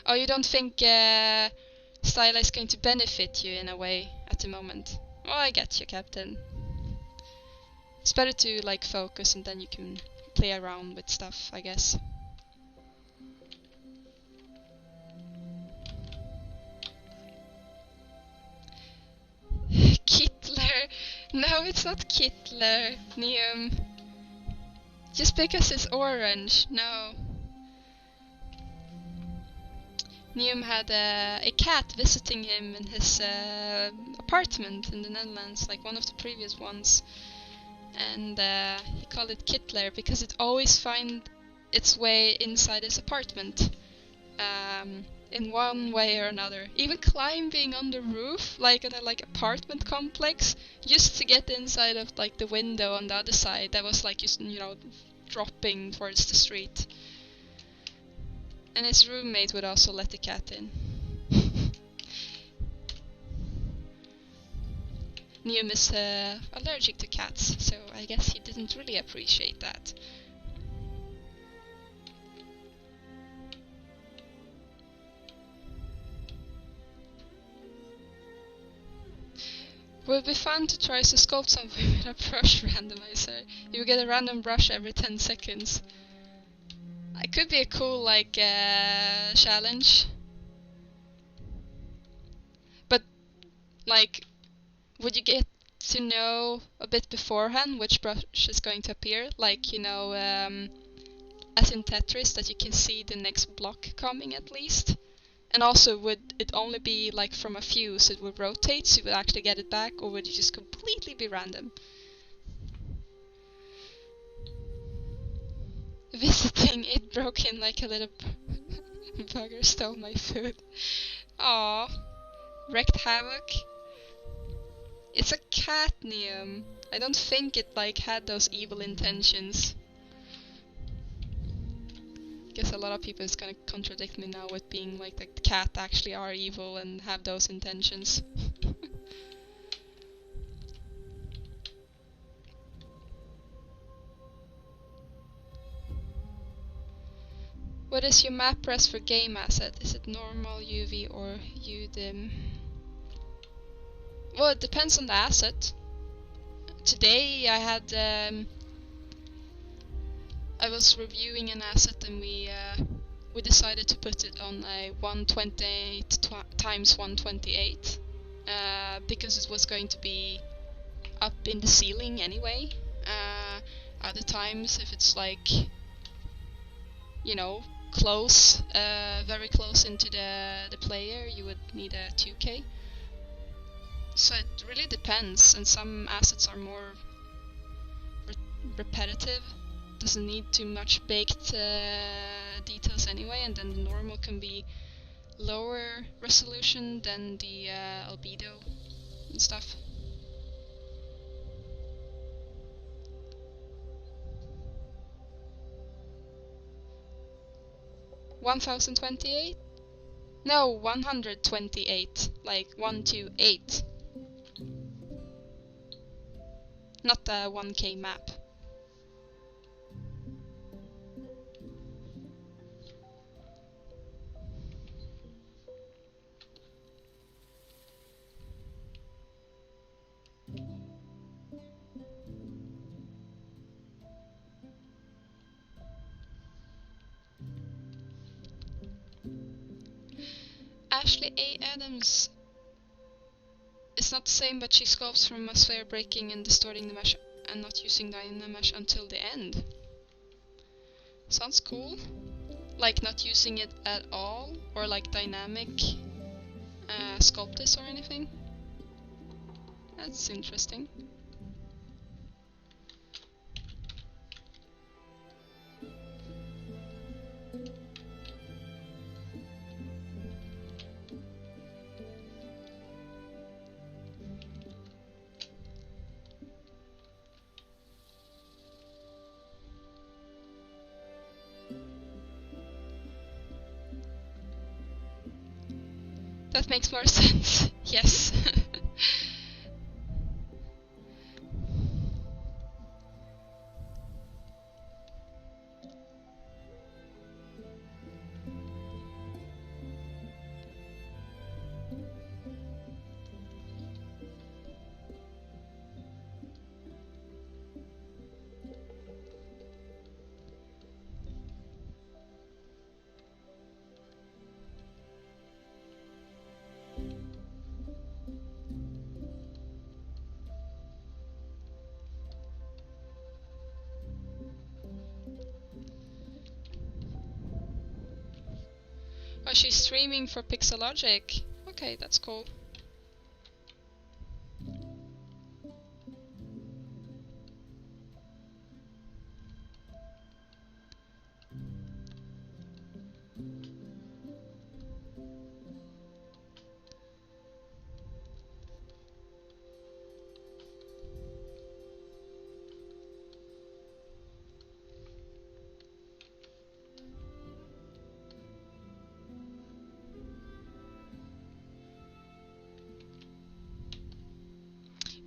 A: Oh, you don't think Stylized is going to benefit you in a way at the moment? Oh, I get you, Captain. It's better to like focus and then you can play around with stuff, I guess. Kittler! No, it's not Kittler, Neum. Just because it's orange, no. Neum had a cat visiting him in his apartment in the Netherlands, like one of the previous ones. And he called it Kittler because it always finds its way inside his apartment. in one way or another. Even climbing on the roof, like in a apartment complex, just to get inside of like the window on the other side. That was like just, you know, dropping towards the street. And his roommate would also let the cat in. Neum is allergic to cats, so I guess he didn't really appreciate that. Would be fun to try to sculpt something with a brush randomizer. You get a random brush every 10 seconds. It could be a cool, like, challenge. But, like, would you get to know a bit beforehand which brush is going to appear? Like, you know, as in Tetris, that you can see the next block coming at least? And also, would it only be like from a few, so it would rotate, so you would actually get it back, or would it just completely be random? Visiting, it broke in like a little bugger, stole my food. Aww. Wreaked havoc. It's a cat, Neum. I don't think it like had those evil intentions. Guess a lot of people is gonna contradict me now with being like the cat actually are evil and have those intentions. What is your map res for game asset? Is it normal, UV or UDIM? Well, it depends on the asset. Today I had I was reviewing an asset and we decided to put it on a 128 times 128 because it was going to be up in the ceiling anyway. Other times, if it's like, you know, close, very close into the player, you would need a 2K. So it really depends, and some assets are more repetitive. Doesn't need too much baked details anyway, and then the normal can be lower resolution than the albedo and stuff. $1,028? No, 128. Like 128. Not the 1K map. Ashley A. Adams is not the same, but she sculpts from a sphere, breaking and distorting the mesh and not using Dynamesh until the end. Sounds cool. Like not using it at all, or like dynamic sculptist or anything. That's interesting. That makes more sense. Yes. Oh, she's streaming for Pixelogic. Okay, that's cool.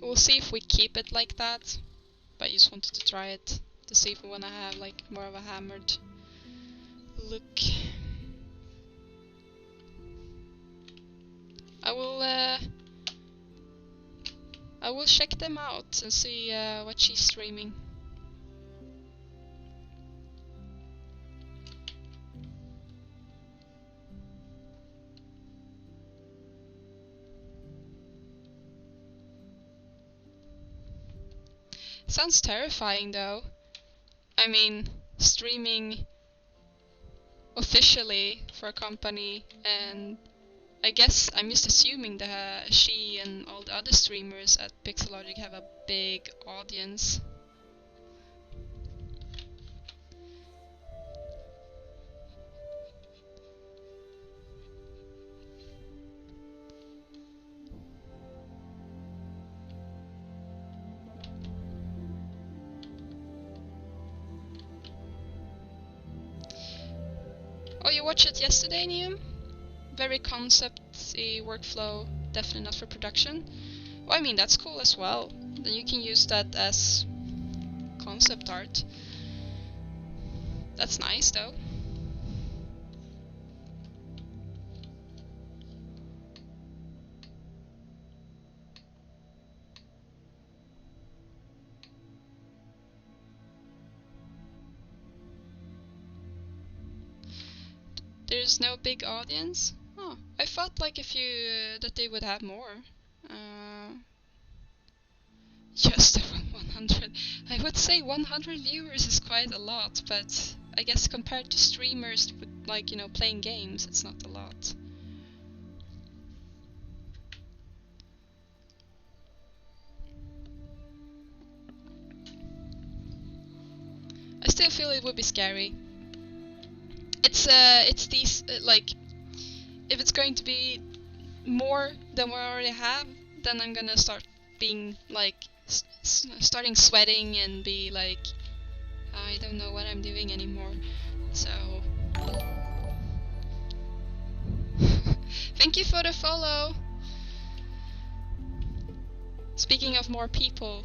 A: We'll see if we keep it like that, but I just wanted to try it to see if we want to have like more of a hammered look. I will check them out and see what she's streaming. Sounds terrifying though. I mean, streaming officially for a company, and I guess I'm just assuming that she and all the other streamers at Pixelogic have a big audience. Oh, you watched it yesterday, Neum? Very concept-y workflow, definitely not for production. Well, I mean, that's cool as well. Then you can use that as concept art. That's nice, though. There's no big audience? Oh, I felt like that they would have more. Just around 100. I would say 100 viewers is quite a lot, but I guess compared to streamers with, like, you know, playing games, it's not a lot. I still feel it would be scary. It's these, like, if it's going to be more than we already have, then I'm gonna start being, like, starting sweating and be like, I don't know what I'm doing anymore. So, thank you for the follow. Speaking of more people,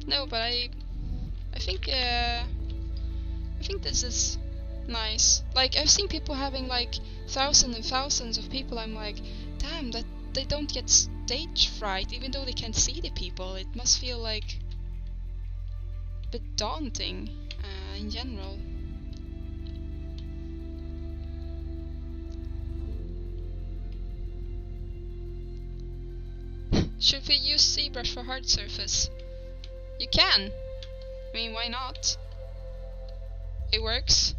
A: no, but I think this is nice. Like, I've seen people having like thousands and thousands of people. I'm like, damn, that they don't get stage fright even though they can't see the people. It must feel like a bit daunting in general. Should we use Zbrush for hard surface? You can. I mean, why not? It works.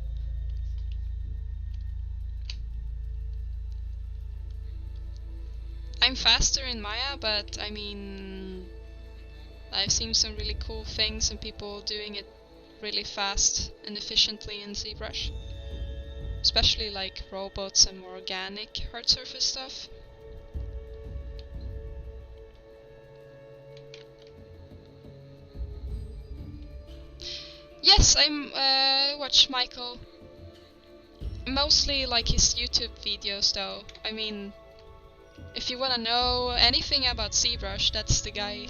A: I'm faster in Maya, but I mean, I've seen some really cool things and people doing it really fast and efficiently in Zbrush. Especially like robots and more organic hard surface stuff. Yes, I watch Michael. Mostly like his YouTube videos though. I mean, if you want to know anything about Zbrush, that's the guy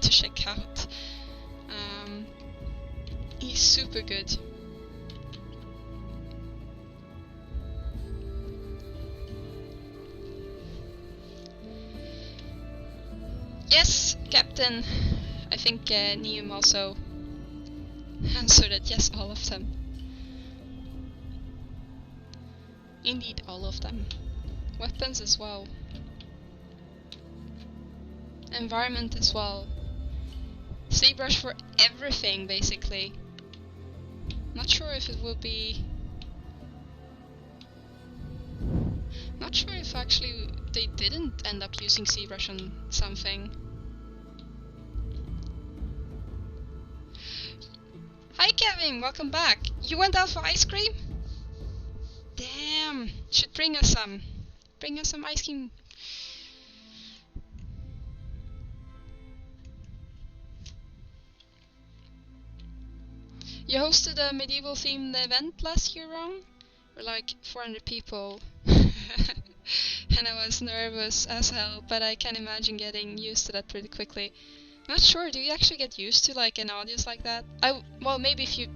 A: to check out. He's super good. Yes, Captain. I think Neum also answered it. Yes, all of them. Indeed, all of them. Weapons as well. Environment as well. Zbrush for everything, basically. Not sure if it will be... Not sure if actually they didn't end up using Zbrush on something. Hi Kevin, welcome back. You went out for ice cream? Damn, should bring us some. Bring us some ice cream. You hosted a medieval themed event last year, Ron? We're like 400 people. And I was nervous as hell, but I can imagine getting used to that pretty quickly. Not sure, do you actually get used to like an audience like that? Well, maybe if you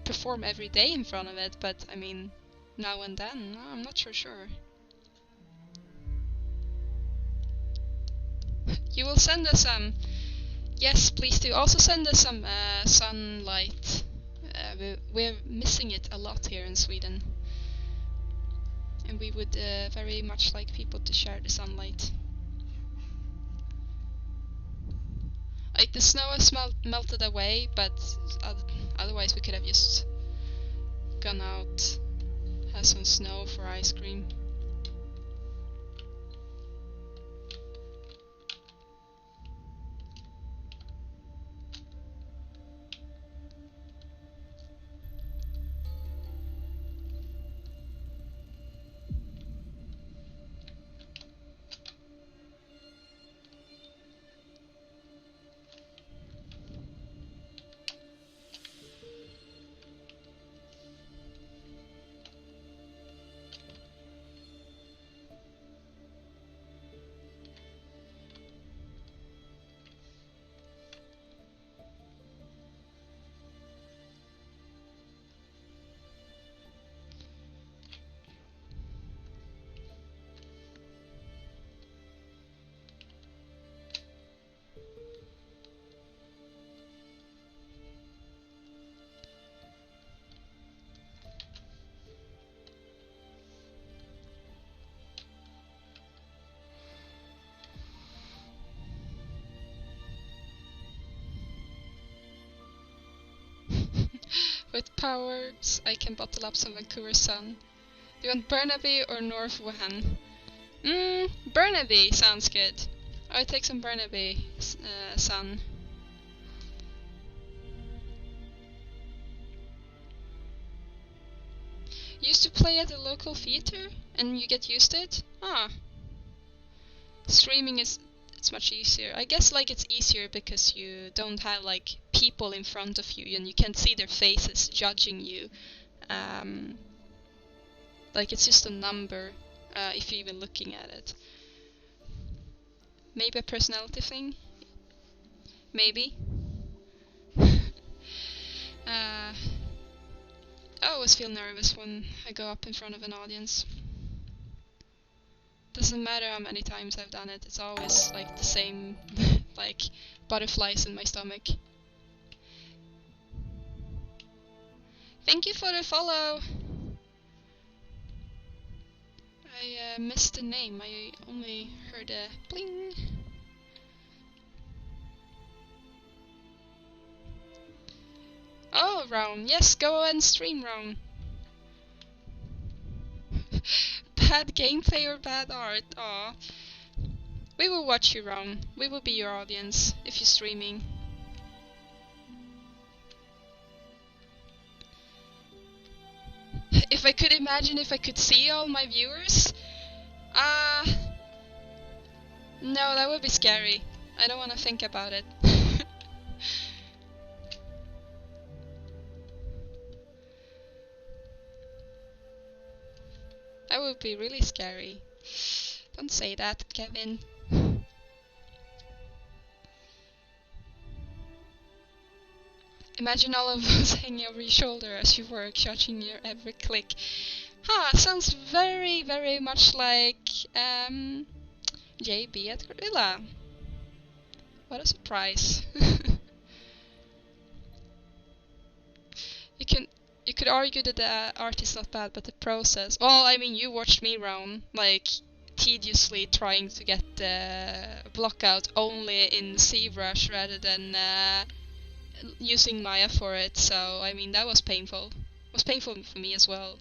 A: perform every day in front of it, but I mean, now and then, no, I'm not sure. You will send us some... Yes, please do. Also send us some sunlight. We're missing it a lot here in Sweden. And we would very much like people to share the sunlight. Like, the snow has melted away, but otherwise we could have just gone out, had some snow for ice cream. With powers, I can bottle up some Vancouver sun. Do you want Burnaby or North Wuhan? Burnaby sounds good. I'll take some Burnaby sun. You used to play at a local theater and you get used to it? Ah. Streaming it's much easier. I guess like it's easier because you don't have like people in front of you and you can't see their faces judging you. Like it's just a number if you're even looking at it. Maybe a personality thing? Maybe. I always feel nervous when I go up in front of an audience. Doesn't matter how many times I've done it, it's always like the same, like butterflies in my stomach. Thank you for the follow! I missed the name, I only heard a bling. Oh, Roan, yes, go and stream, Roan. Bad gameplay or bad art? Aw. We will watch you, Roan. We will be your audience if you're streaming. If I could imagine if I could see all my viewers? No, that would be scary. I don't want to think about it. That would be really scary. Don't say that, Kevin. Imagine all of us hanging over your shoulder as you work, judging your every click. Sounds very, very much like JB at Gorilla. What a surprise. You could argue that the art is not bad, but the process... Well, I mean, you watched me, Roan, like, tediously trying to get the block out only in Zbrush rather than using Maya for it, so, I mean, that was painful. It was painful for me as well.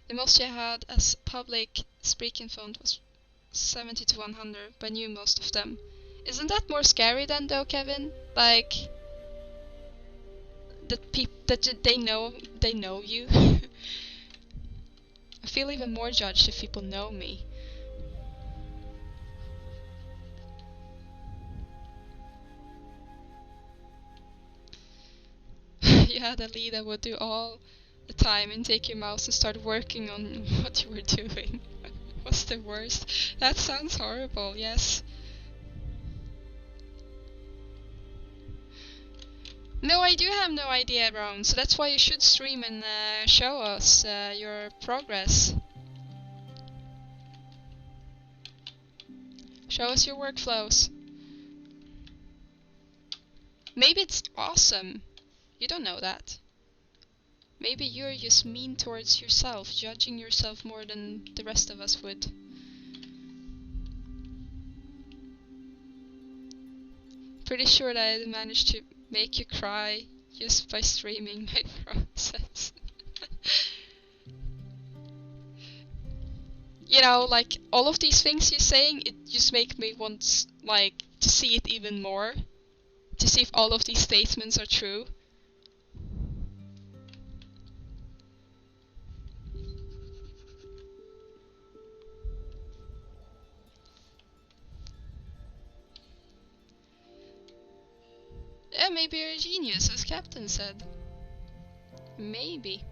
A: The most you had as public speaking font was 70 to 100, but I knew most of them. Isn't that more scary then, though, Kevin? Like... that they know you. I feel even more judged if people know me. You had a lead that would do all the time and take your mouse and start working on what you were doing. was the worst. That sounds horrible, yes. No, I do have no idea, Ron, so that's why you should stream and show us your progress. Show us your workflows. Maybe it's awesome. You don't know that. Maybe you're just mean towards yourself, judging yourself more than the rest of us would. Pretty sure that I managed to make you cry just by streaming my process. You know, like, all of these things you're saying, it just make me want, like, to see it even more. To see if all of these statements are true. Yeah, maybe you're a genius, as Captain said. Maybe.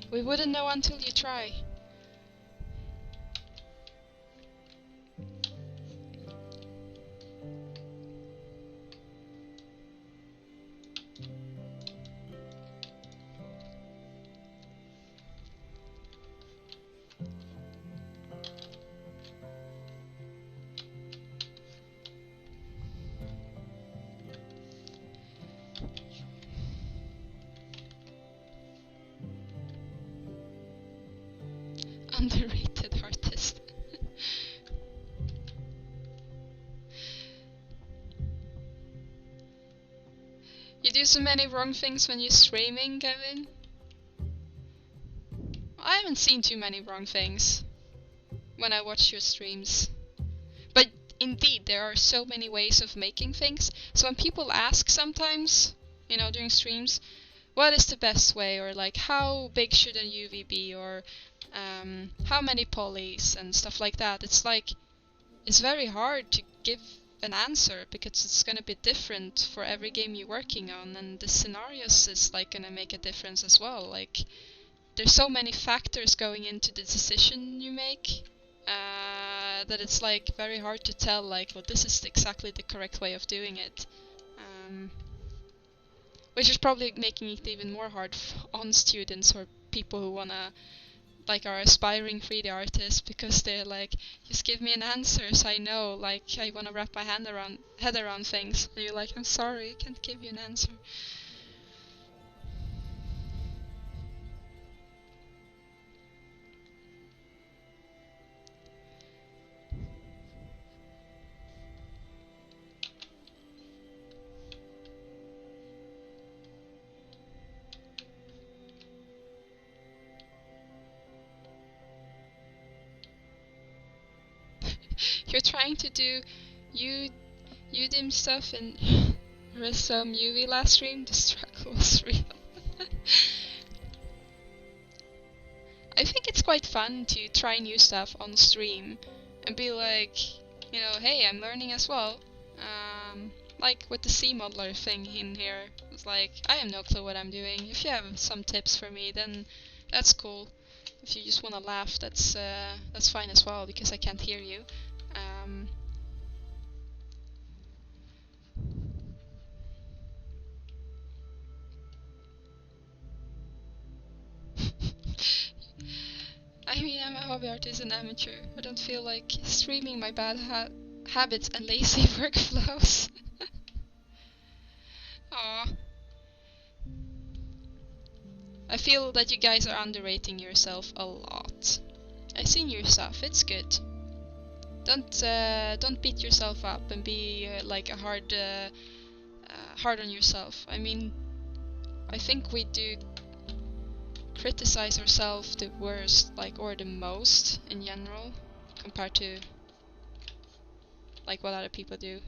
A: We wouldn't know until you try. Underrated artist. You do so many wrong things when you're streaming, Kevin. I haven't seen too many wrong things when I watch your streams. But indeed, there are so many ways of making things. So when people ask sometimes, you know, during streams, what is the best way, or like how big should a UV be, or how many polys and stuff like that, it's like, it's very hard to give an answer because it's gonna be different for every game you're working on, and the scenarios is like gonna make a difference as well. Like, there's so many factors going into the decision you make that it's like very hard to tell, like, well, this is exactly the correct way of doing it. Which is probably making it even more hard on students or people who wanna, like, are aspiring 3D artists, because they're like, just give me an answer so I know, like, I wanna wrap my head around things. And you're like, I'm sorry, I can't give you an answer. You're trying to do UDIM stuff and some UV last stream, the struggle was real. I think it's quite fun to try new stuff on stream and be like, you know, hey, I'm learning as well. Like with the C modeler thing in here, it's like, I have no clue what I'm doing. If you have some tips for me, then that's cool. If you just want to laugh, that's fine as well, because I can't hear you. I mean, I'm a hobby artist and amateur. I don't feel like streaming my bad habits and lazy workflows. Aw. I feel that you guys are underrating yourself a lot. I've seen your stuff, it's good. Don't beat yourself up and be like a hard on yourself. I mean, I think we do criticize ourselves the worst, like, or the most in general, compared to like what other people do.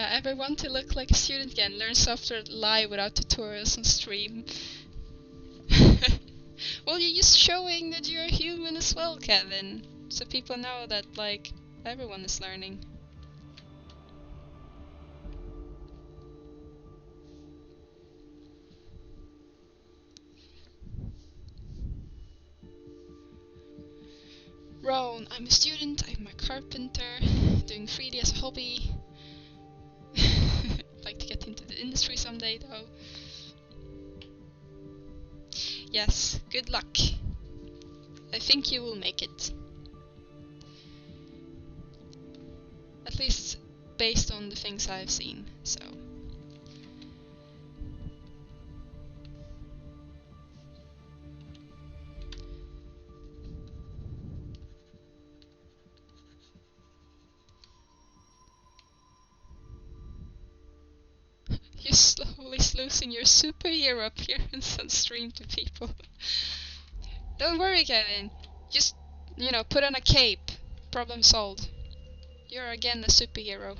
A: Yeah, ever want to look like a student again? Learn software live without tutorials on stream. Well, you're just showing that you're a human as well, Kevin. So people know that, like, everyone is learning. Roan, I'm a student, I'm a carpenter, doing 3D as a hobby. Like to get into the industry someday, though. Yes, good luck. I think you will make it. At least based on the things I've seen, so. You're slowly losing your superhero appearance on stream to people. Don't worry, Kevin. Just, you know, put on a cape. Problem solved. You're again a superhero.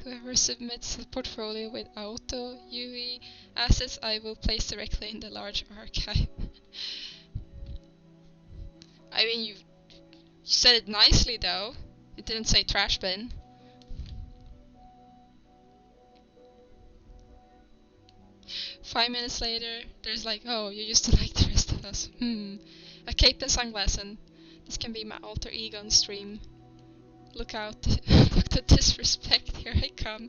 A: Whoever submits a portfolio with auto UE assets, I will place directly in the large archive. I mean, you said it nicely though. It didn't say trash bin. Five minutes later, there's like, oh, you used to like the rest of us. A cape and sunglasses. This can be my alter ego on stream. Look out, look at disrespect, here I come.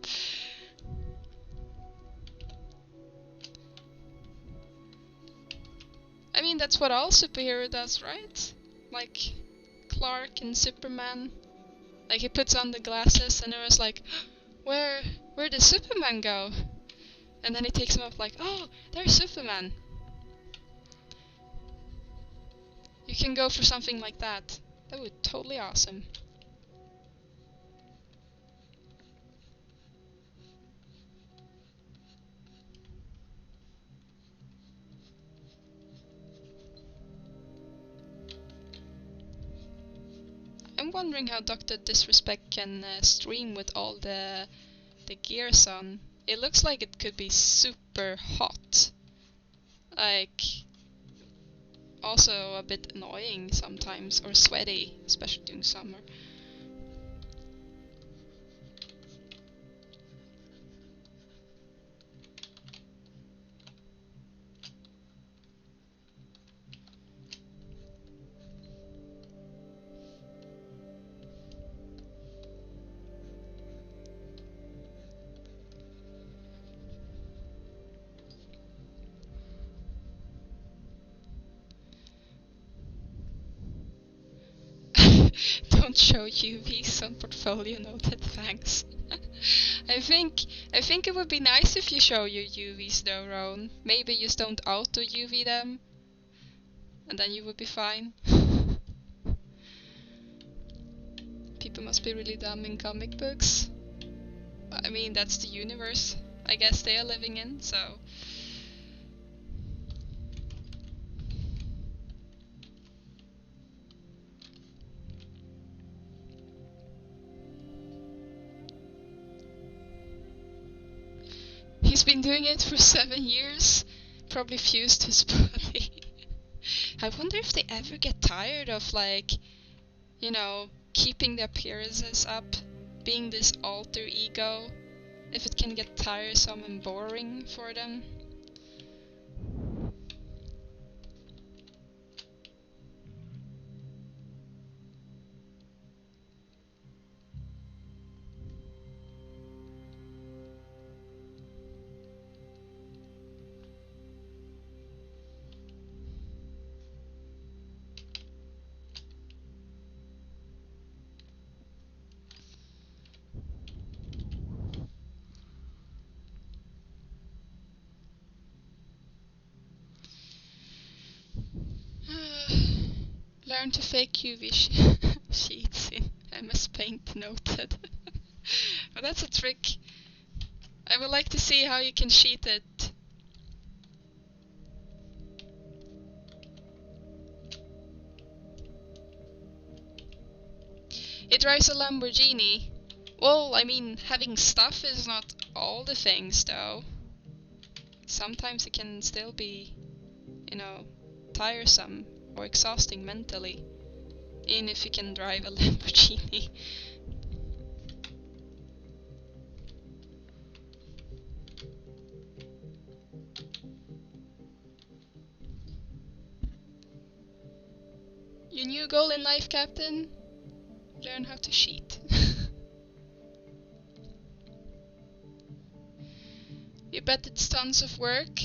A: I mean, that's what all superhero does, right? Like, Clark and Superman. Like, he puts on the glasses and it was like, where did Superman go? And then he takes them off like, oh, there's Superman. You can go for something like that. That would be totally awesome. I'm wondering how Dr. Disrespect can stream with all the gears on. It looks like it could be super hot. Like, also a bit annoying sometimes, or sweaty, especially during summer. Don't show UVs on portfolio, noted, thanks. I think it would be nice if you show your UVs though, Roan. Maybe just don't auto UV them, and then you would be fine. People must be really dumb in comic books. I mean, that's the universe I guess they are living in, so... He's been doing it for 7 years. Probably fused his body. I wonder if they ever get tired of, like, you know, keeping the appearances up, being this alter ego. If it can get tiresome and boring for them. Learn to fake UV sheets in MS Paint, noted. Well, that's a trick. I would like to see how you can sheet it. It drives a Lamborghini. Well, I mean, having stuff is not all the things, though. Sometimes it can still be, you know, tiresome or exhausting mentally, even if you can drive a Lamborghini. Your new goal in life, Captain? Learn how to cheat. You bet it's tons of work?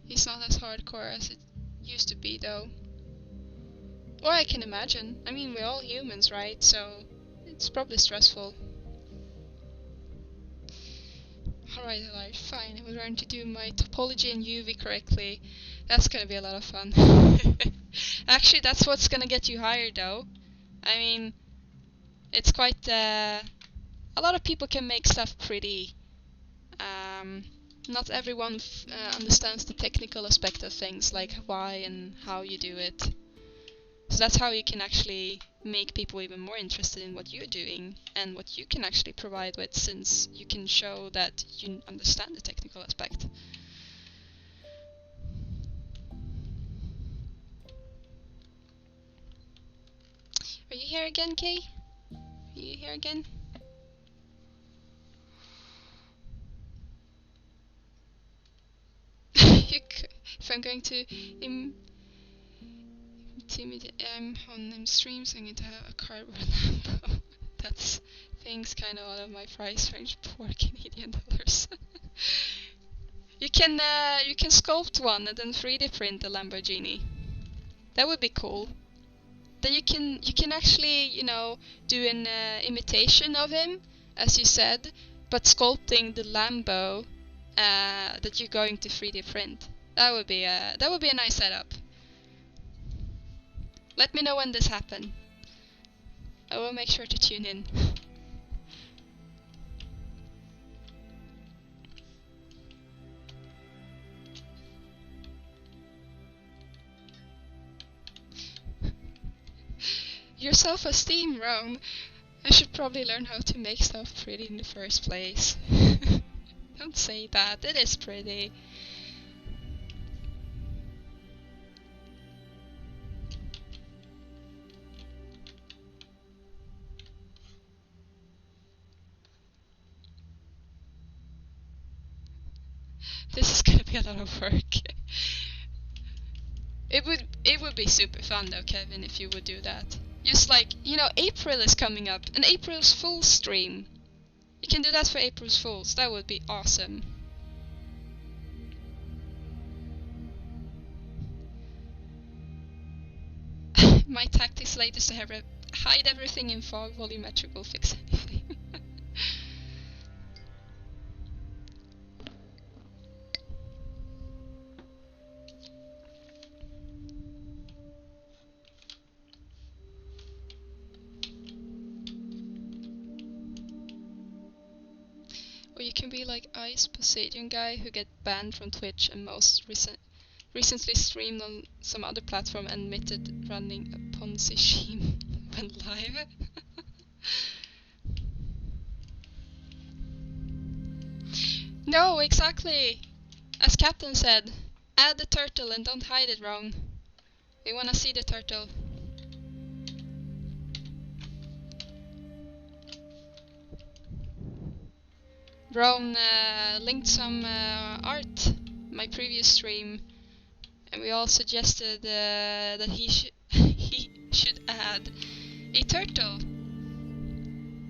A: He's not as hardcore as it used to be, though. Or I can imagine. I mean, we're all humans, right? So it's probably stressful. Alright, fine. I will learn to do my topology and UV correctly. That's gonna be a lot of fun. Actually, that's what's gonna get you hired, though. I mean, it's quite... a lot of people can make stuff pretty. Not everyone understands the technical aspect of things, like why and how you do it. So that's how you can actually make people even more interested in what you're doing and what you can actually provide with, since you can show that you understand the technical aspect. Are you here again, Kay? Are you here again? If I'm going to intimidate on them streams, I'm going to have a cardboard lamp. That's things kind of out of my price range, $4 Canadian. You can sculpt one and then 3D print a Lamborghini. That would be cool. Then you can actually, you know, do an imitation of him, as you said, but sculpting the Lambo that you're going to 3D print. That would be a nice setup. Let me know when this happens. I will make sure to tune in. Your self-esteem, Roan. I should probably learn how to make stuff pretty in the first place. Don't say that. It is pretty. This is gonna be a lot of work. It would be super fun though, Kevin, if you would do that. Just like, you know, April is coming up, an April's Fool's stream. You can do that for April's Fools. That would be awesome. My tactics later is to hide everything in fog. Volumetric will fix anything. Or you can be like Ice Poseidon guy who get banned from Twitch and most recently streamed on some other platform and admitted running a Ponzi scheme when live. No, exactly! As Captain said, add the turtle and don't hide it, Ron. We wanna see the turtle. Ron linked some art my previous stream, and we all suggested that he should add a turtle,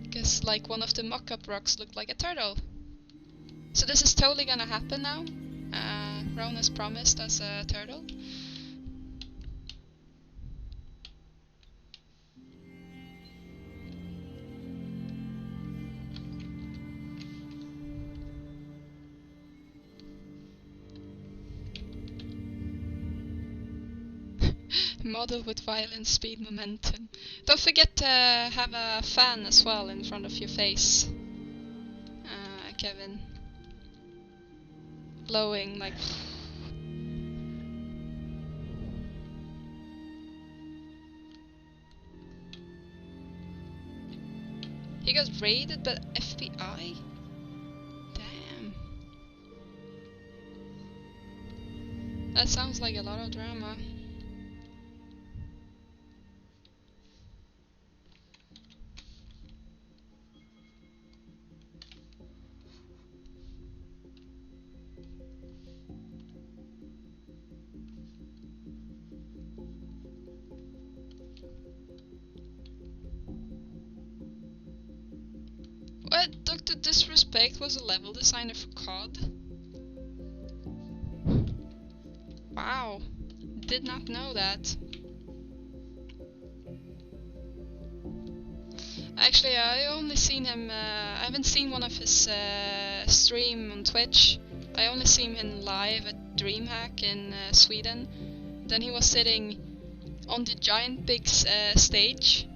A: because like one of the mock-up rocks looked like a turtle. So this is totally gonna happen now. Ron has promised us a turtle. Model with violent speed momentum. Don't forget to have a fan as well in front of your face, Kevin. Blowing like... He got raided by FBI? Damn. That sounds like a lot of drama. What? Dr. Disrespect was a level designer for COD? Wow. Did not know that. Actually, I only seen him, I haven't seen one of his stream on Twitch. I only seen him live at DreamHack in Sweden. Then he was sitting on the giant big stage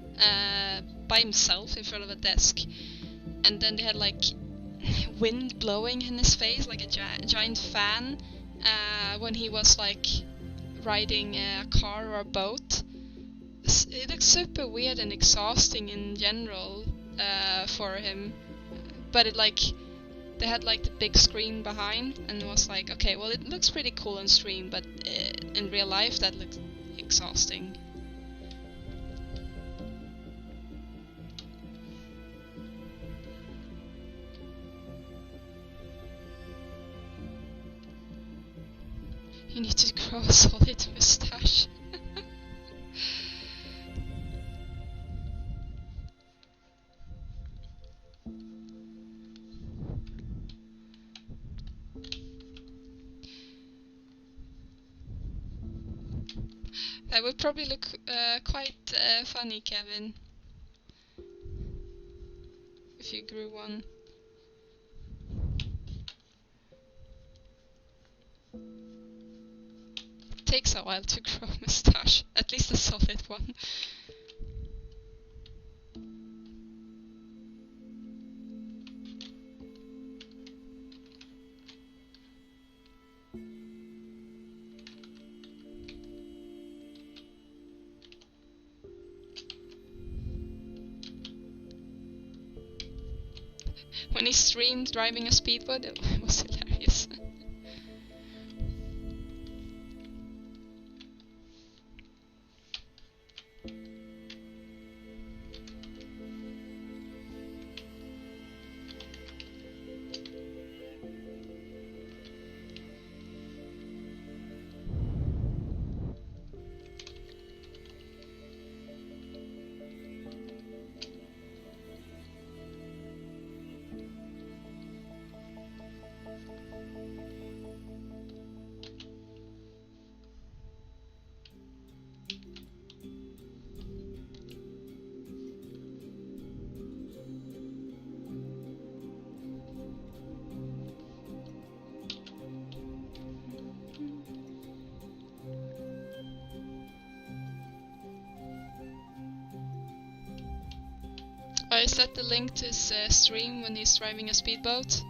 A: by himself in front of a desk. And then they had like wind blowing in his face, like a giant fan, when he was like riding a car or a boat. It looks super weird and exhausting in general for him, but it like they had like the big screen behind, and it was like, okay, well, it looks pretty cool on stream, but in real life that looks exhausting. You need to grow a solid mustache. That would probably look quite funny, Kevin, if you grew one. Takes a while to grow a mustache, at least a solid one. When he streamed driving a speedboat, it was hilarious. I set the link to his stream when he's driving a speedboat.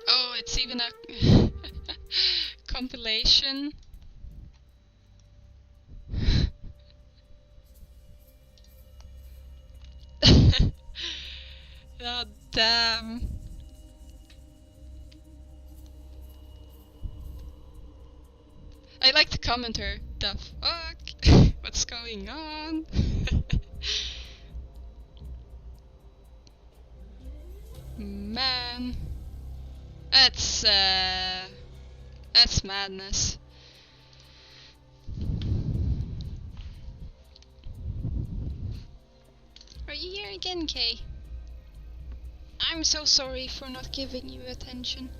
A: Oh, it's even a compilation. God damn. I like the commenter. The fuck? What's going on? Man. That's madness. Are you here again, Kay? I'm so sorry for not giving you attention.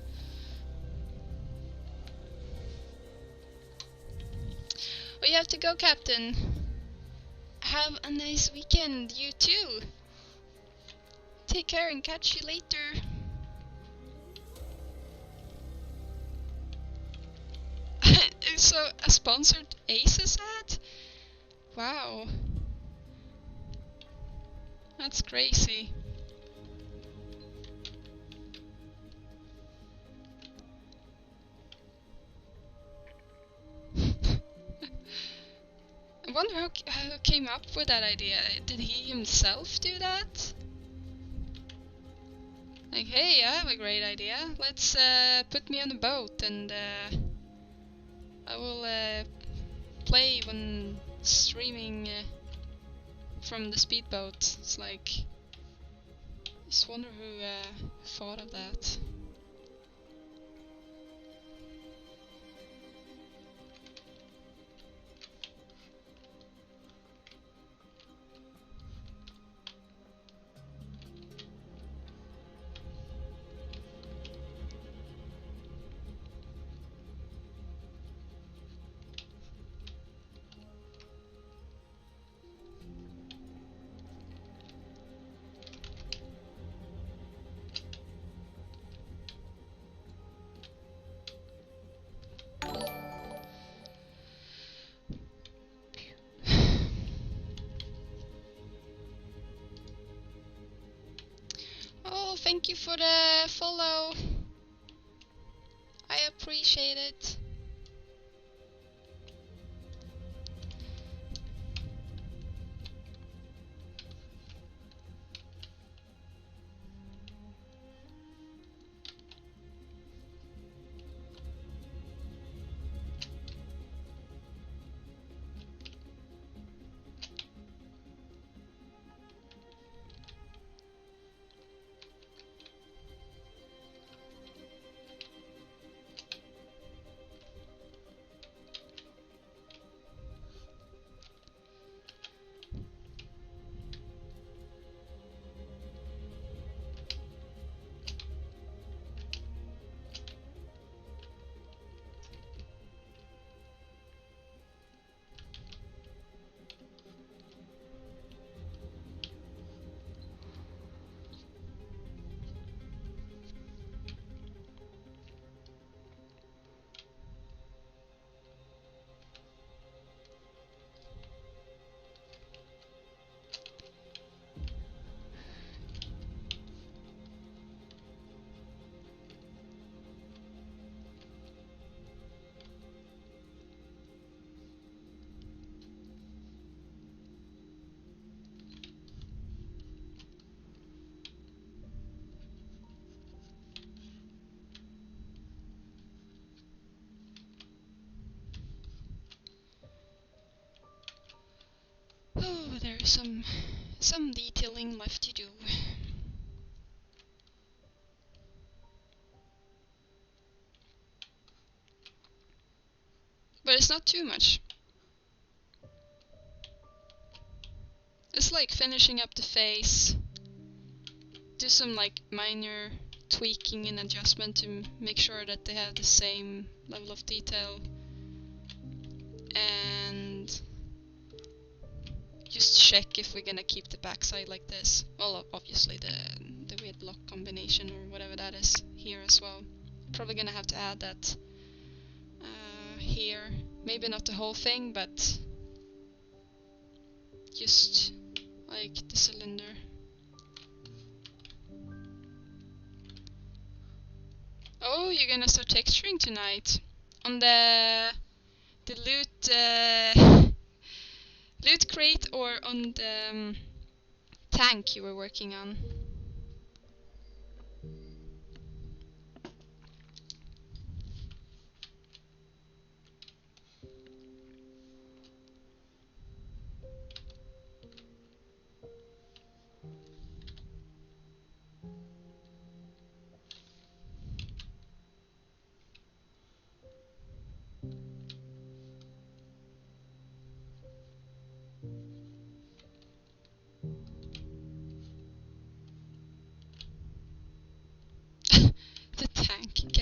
A: Oh, you have to go, Captain. Have a nice weekend, you too. Take care and catch you later. So, a sponsored Aces ad? Wow. That's crazy. I wonder how he came up with that idea. Did he himself do that? Like, hey, I have a great idea. Let's put me on a boat and I will play when streaming from the speedboat. It's like, just wonder who thought of that. Oh, thank you for the follow. I appreciate it. Oh, there's some detailing left to do. But it's not too much. It's like finishing up the face. Do some like minor tweaking and adjustment to make sure that they have the same level of detail. And just check if we're gonna keep the backside like this. Well, obviously the weird lock combination or whatever that is here as well. Probably gonna have to add that here. Maybe not the whole thing, but just like the cylinder. Oh, you're gonna start texturing tonight on the loot crate or on the tank you were working on.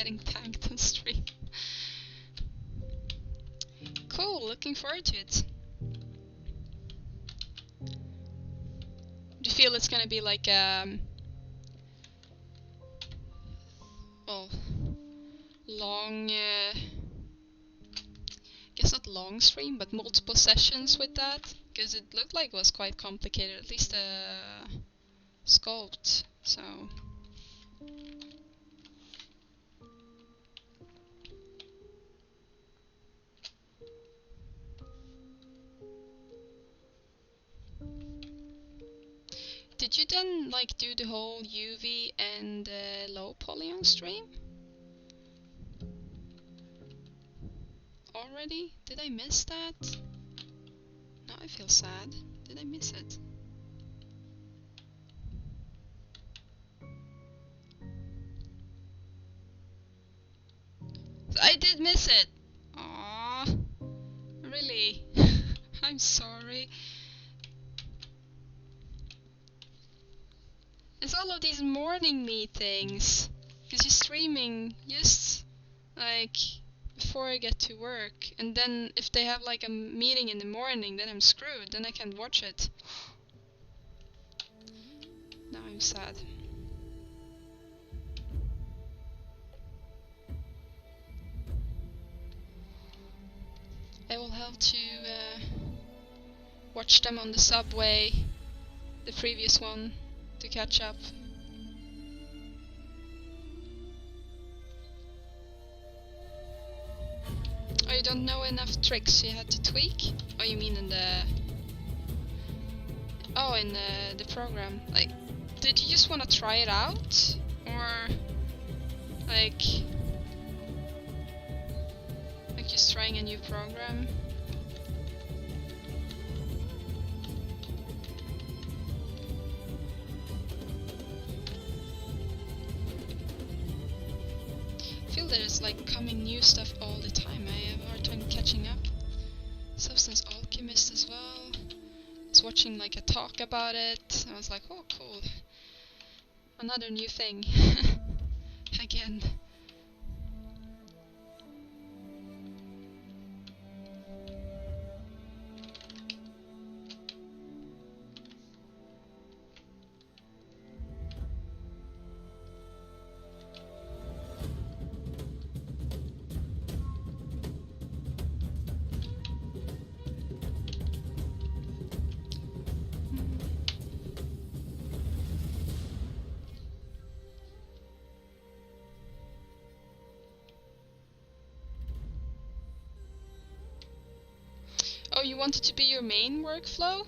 A: getting tanked on stream. Cool, looking forward to it. Do you feel it's gonna be like well, long, guess not long stream, but multiple sessions with that? Because it looked like it was quite complicated, at least sculpt, so... Did you then like do the whole UV and low poly on stream? Already? Did I miss that? Now I feel sad. Did I miss it? I did miss it! Aww. Really? I'm sorry. It's all of these morning meetings. Because you're streaming just like before I get to work. And then if they have like a meeting in the morning, then I'm screwed. Then I can't watch it. Now I'm sad. I will have to watch them on the subway, the previous one, to catch up. Oh, you don't know enough tricks you had to tweak? Oh, you mean in the... Oh, in the program. Like, did you just want to try it out? Or, like just trying a new program? I feel there's like coming new stuff all the time. I have a hard time catching up. Substance Alchemist as well. I was watching like a talk about it. I was like, oh cool. Another new thing. Again. Oh, you want it to be your main workflow?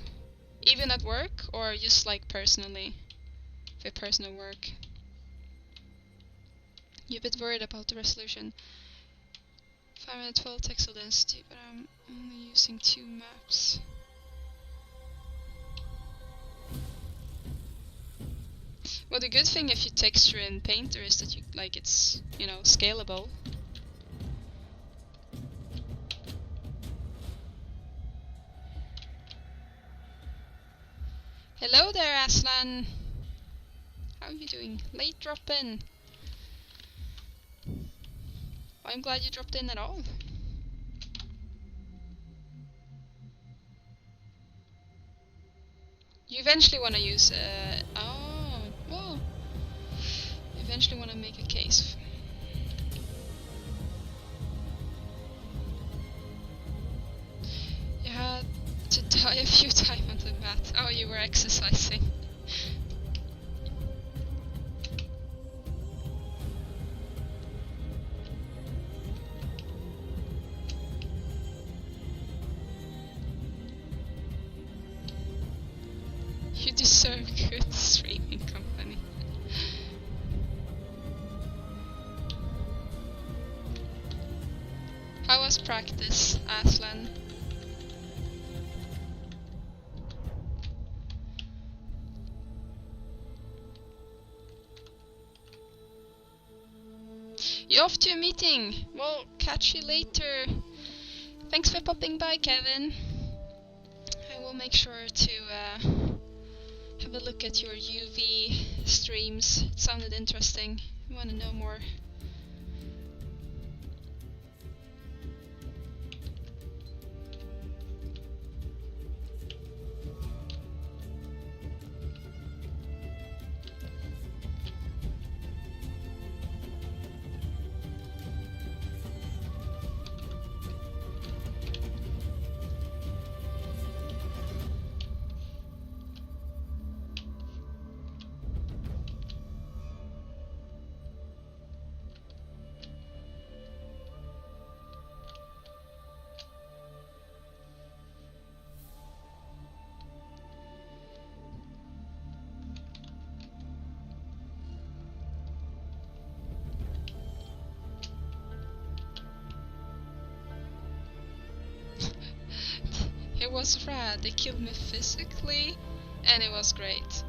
A: Even at work? Or just like personally? For personal work? You're a bit worried about the resolution. 512 texel density, but I'm only using 2 maps. Well, the good thing if you texture in Painter is that you like it's, you know, scalable. Hello there, Aslan! How are you doing? Late drop in. I'm glad you dropped in at all. You eventually want to use oh, well, you eventually want to make a case. You had to die a few times on the mat. Oh, you were exercising. You deserve good streaming company. How was practice, Aslan? You off to a meeting? Well, catch you later. Thanks for popping by, Kevin. I will make sure to have a look at your UV streams. It sounded interesting. I want to know more. was rad. They killed me physically, and it was great.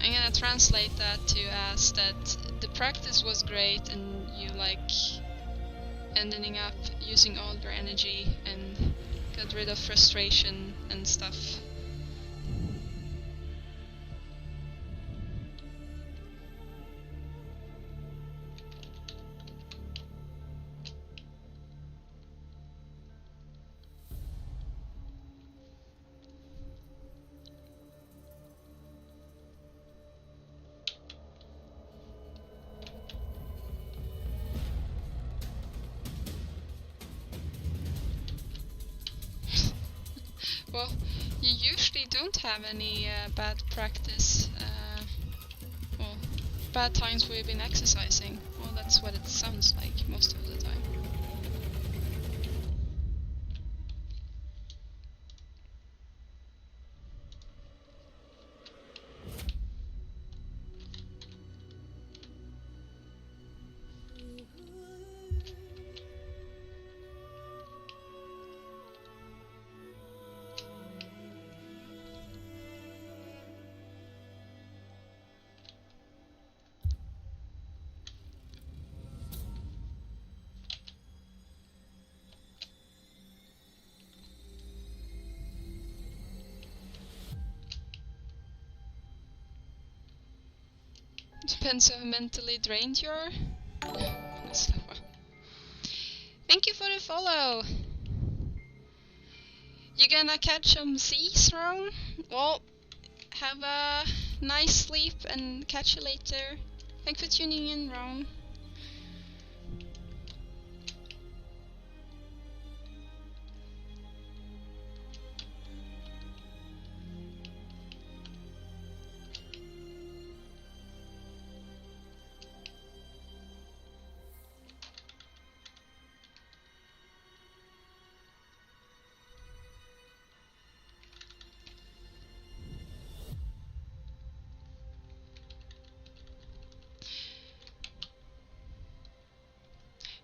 A: I'm gonna translate that to as that the practice was great and you like ending up using all your energy and got rid of frustration and stuff. Well, you usually don't have any bad practice, well, bad times where you've been exercising. Well, that's what it sounds like most of the time. Depends how mentally drained you are. Thank you for the follow! You gonna catch some Z's, Ron? Well, have a nice sleep and catch you later. Thanks for tuning in, Ron.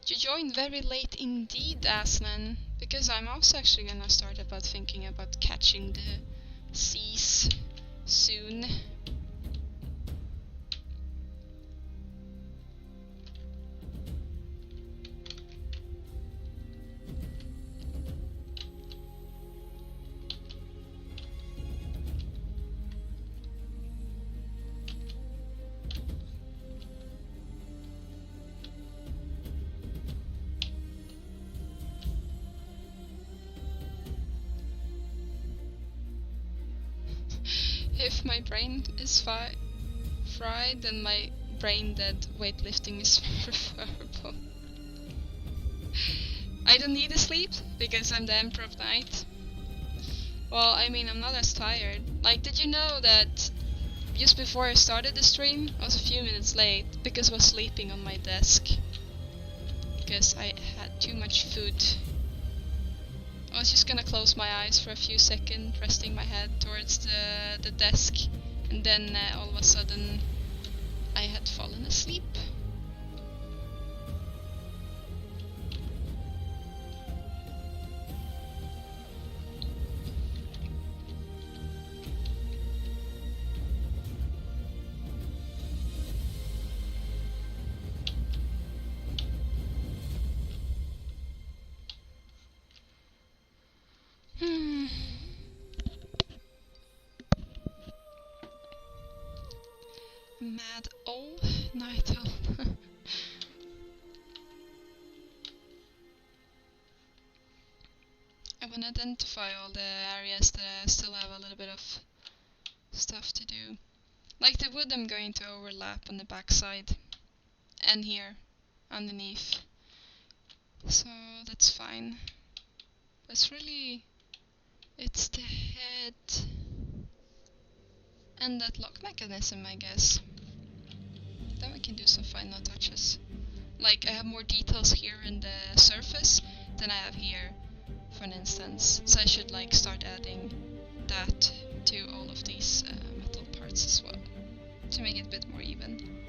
A: You joined very late indeed, Aslan, because I'm also actually gonna start thinking about catching the seas soon. If my brain is fried, then my brain dead weightlifting is preferable. I don't need to sleep because I'm the Emperor of Night. Well, I mean, I'm not as tired. Like, did you know that just before I started the stream, I was a few minutes late because I was sleeping on my desk because I had too much food. I was just gonna close my eyes for a few seconds, resting my head towards the desk, and then all of a sudden I had fallen asleep. Mad old night owl. I want to identify all the areas that I still have a little bit of stuff to do. Like the wood I'm going to overlap on the backside and here underneath. So that's fine. It's really, it's the head and that lock mechanism, I guess. Then we can do some final touches. Like I have more details here in the surface than I have here, for an instance. So I should like start adding that to all of these metal parts as well, to make it a bit more even.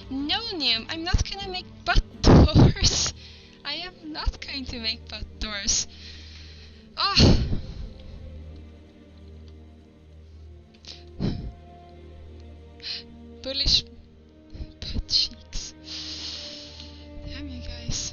A: No, Nium, I'm not gonna make butt doors. I am not going to make butt doors. Oh. Bullish butt cheeks. Damn you guys.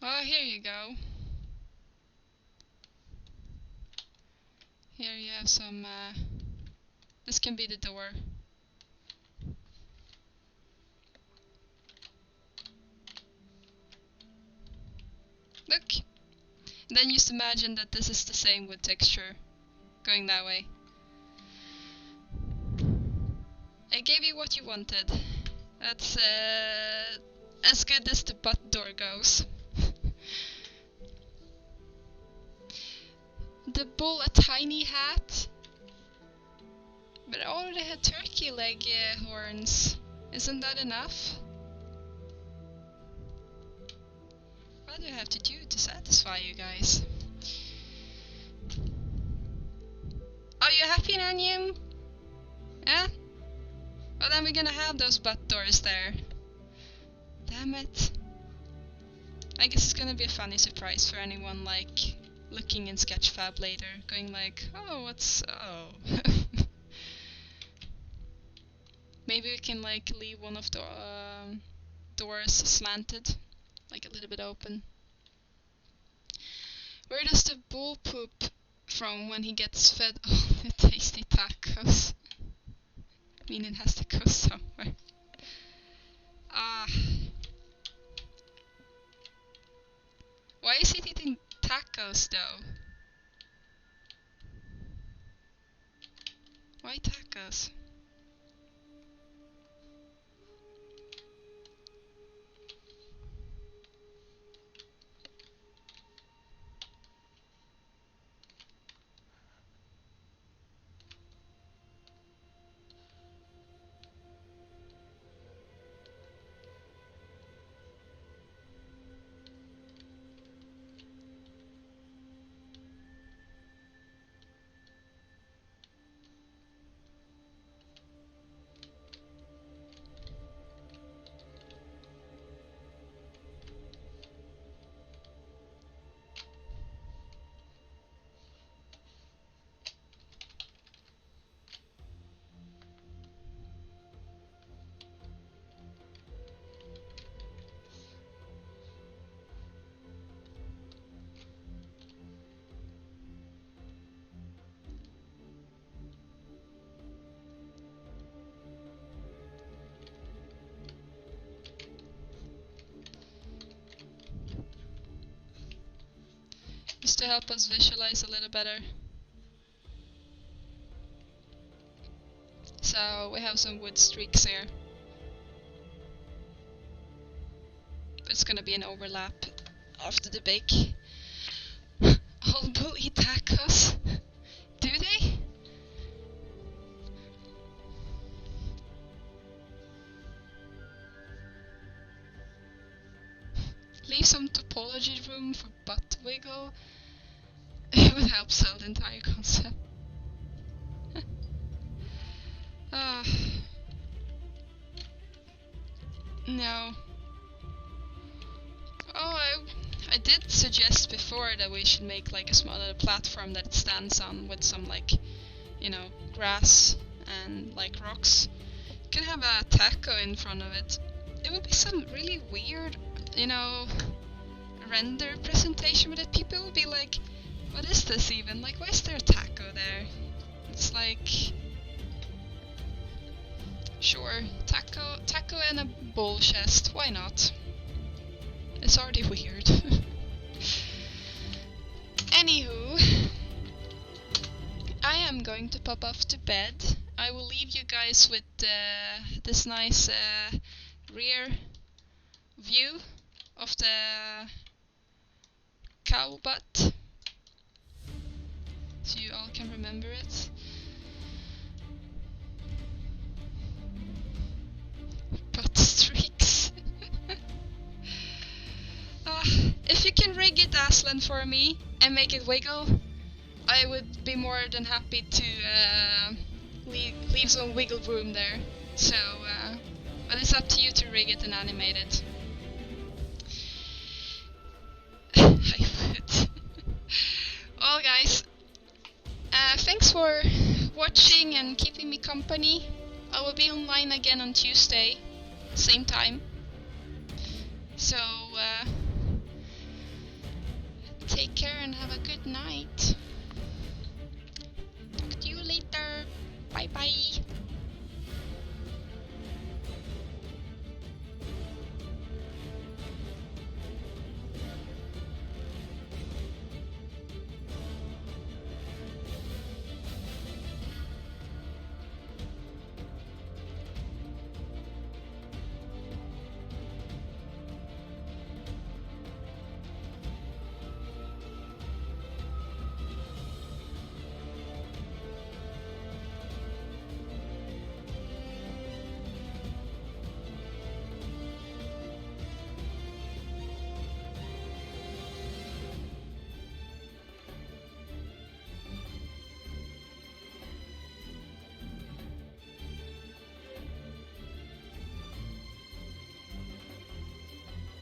A: Oh, here you go. Here you have some, this can be the door. Look! And then just imagine that this is the same wood texture, going that way. I gave you what you wanted. That's, as good as the butt door goes. The bull a tiny hat, but I already had turkey leg horns. Isn't that enough? What do I have to do to satisfy you guys? Are you happy, Nanium? Yeah? Well, then we're gonna have those butt doors there. Damn it. I guess it's gonna be a funny surprise for anyone, like, looking in Sketchfab later, going like, oh, what's... oh. Maybe we can, like, leave one of the doors slanted, like a little bit open. Where does the bull poop from when he gets fed all the tasty tacos? I mean, it has to go somewhere. Ah. Why is it eating tacos though? Why tacos? Just to help us visualize a little better. So we have some wood streaks here. It's gonna be an overlap after the bake. All bull eat tacos. Do they? Leave some topology room for butt wiggle. It would help sell the entire concept. No. Oh, I did suggest before that we should make like a smaller platform that it stands on with some like, you know, grass and like rocks. You can have a taco in front of it. It would be some really weird, you know, render presentation with it. People would be like, What is this even? Like, why is there a taco there? It's like... Sure, taco and a bowl chest, why not? It's already weird. Anywho, I am going to pop off to bed. I will leave you guys with this nice rear view of the cow butt, so you all can remember it. Butt streaks. If you can rig it, Aslan, for me and make it wiggle, I would be more than happy to leave some wiggle room there. So, but it's up to you to rig it and animate it. I would. Well, guys, thanks for watching and keeping me company. I will be online again on Tuesday, same time. So, take care and have a good night. Talk to you later. Bye bye.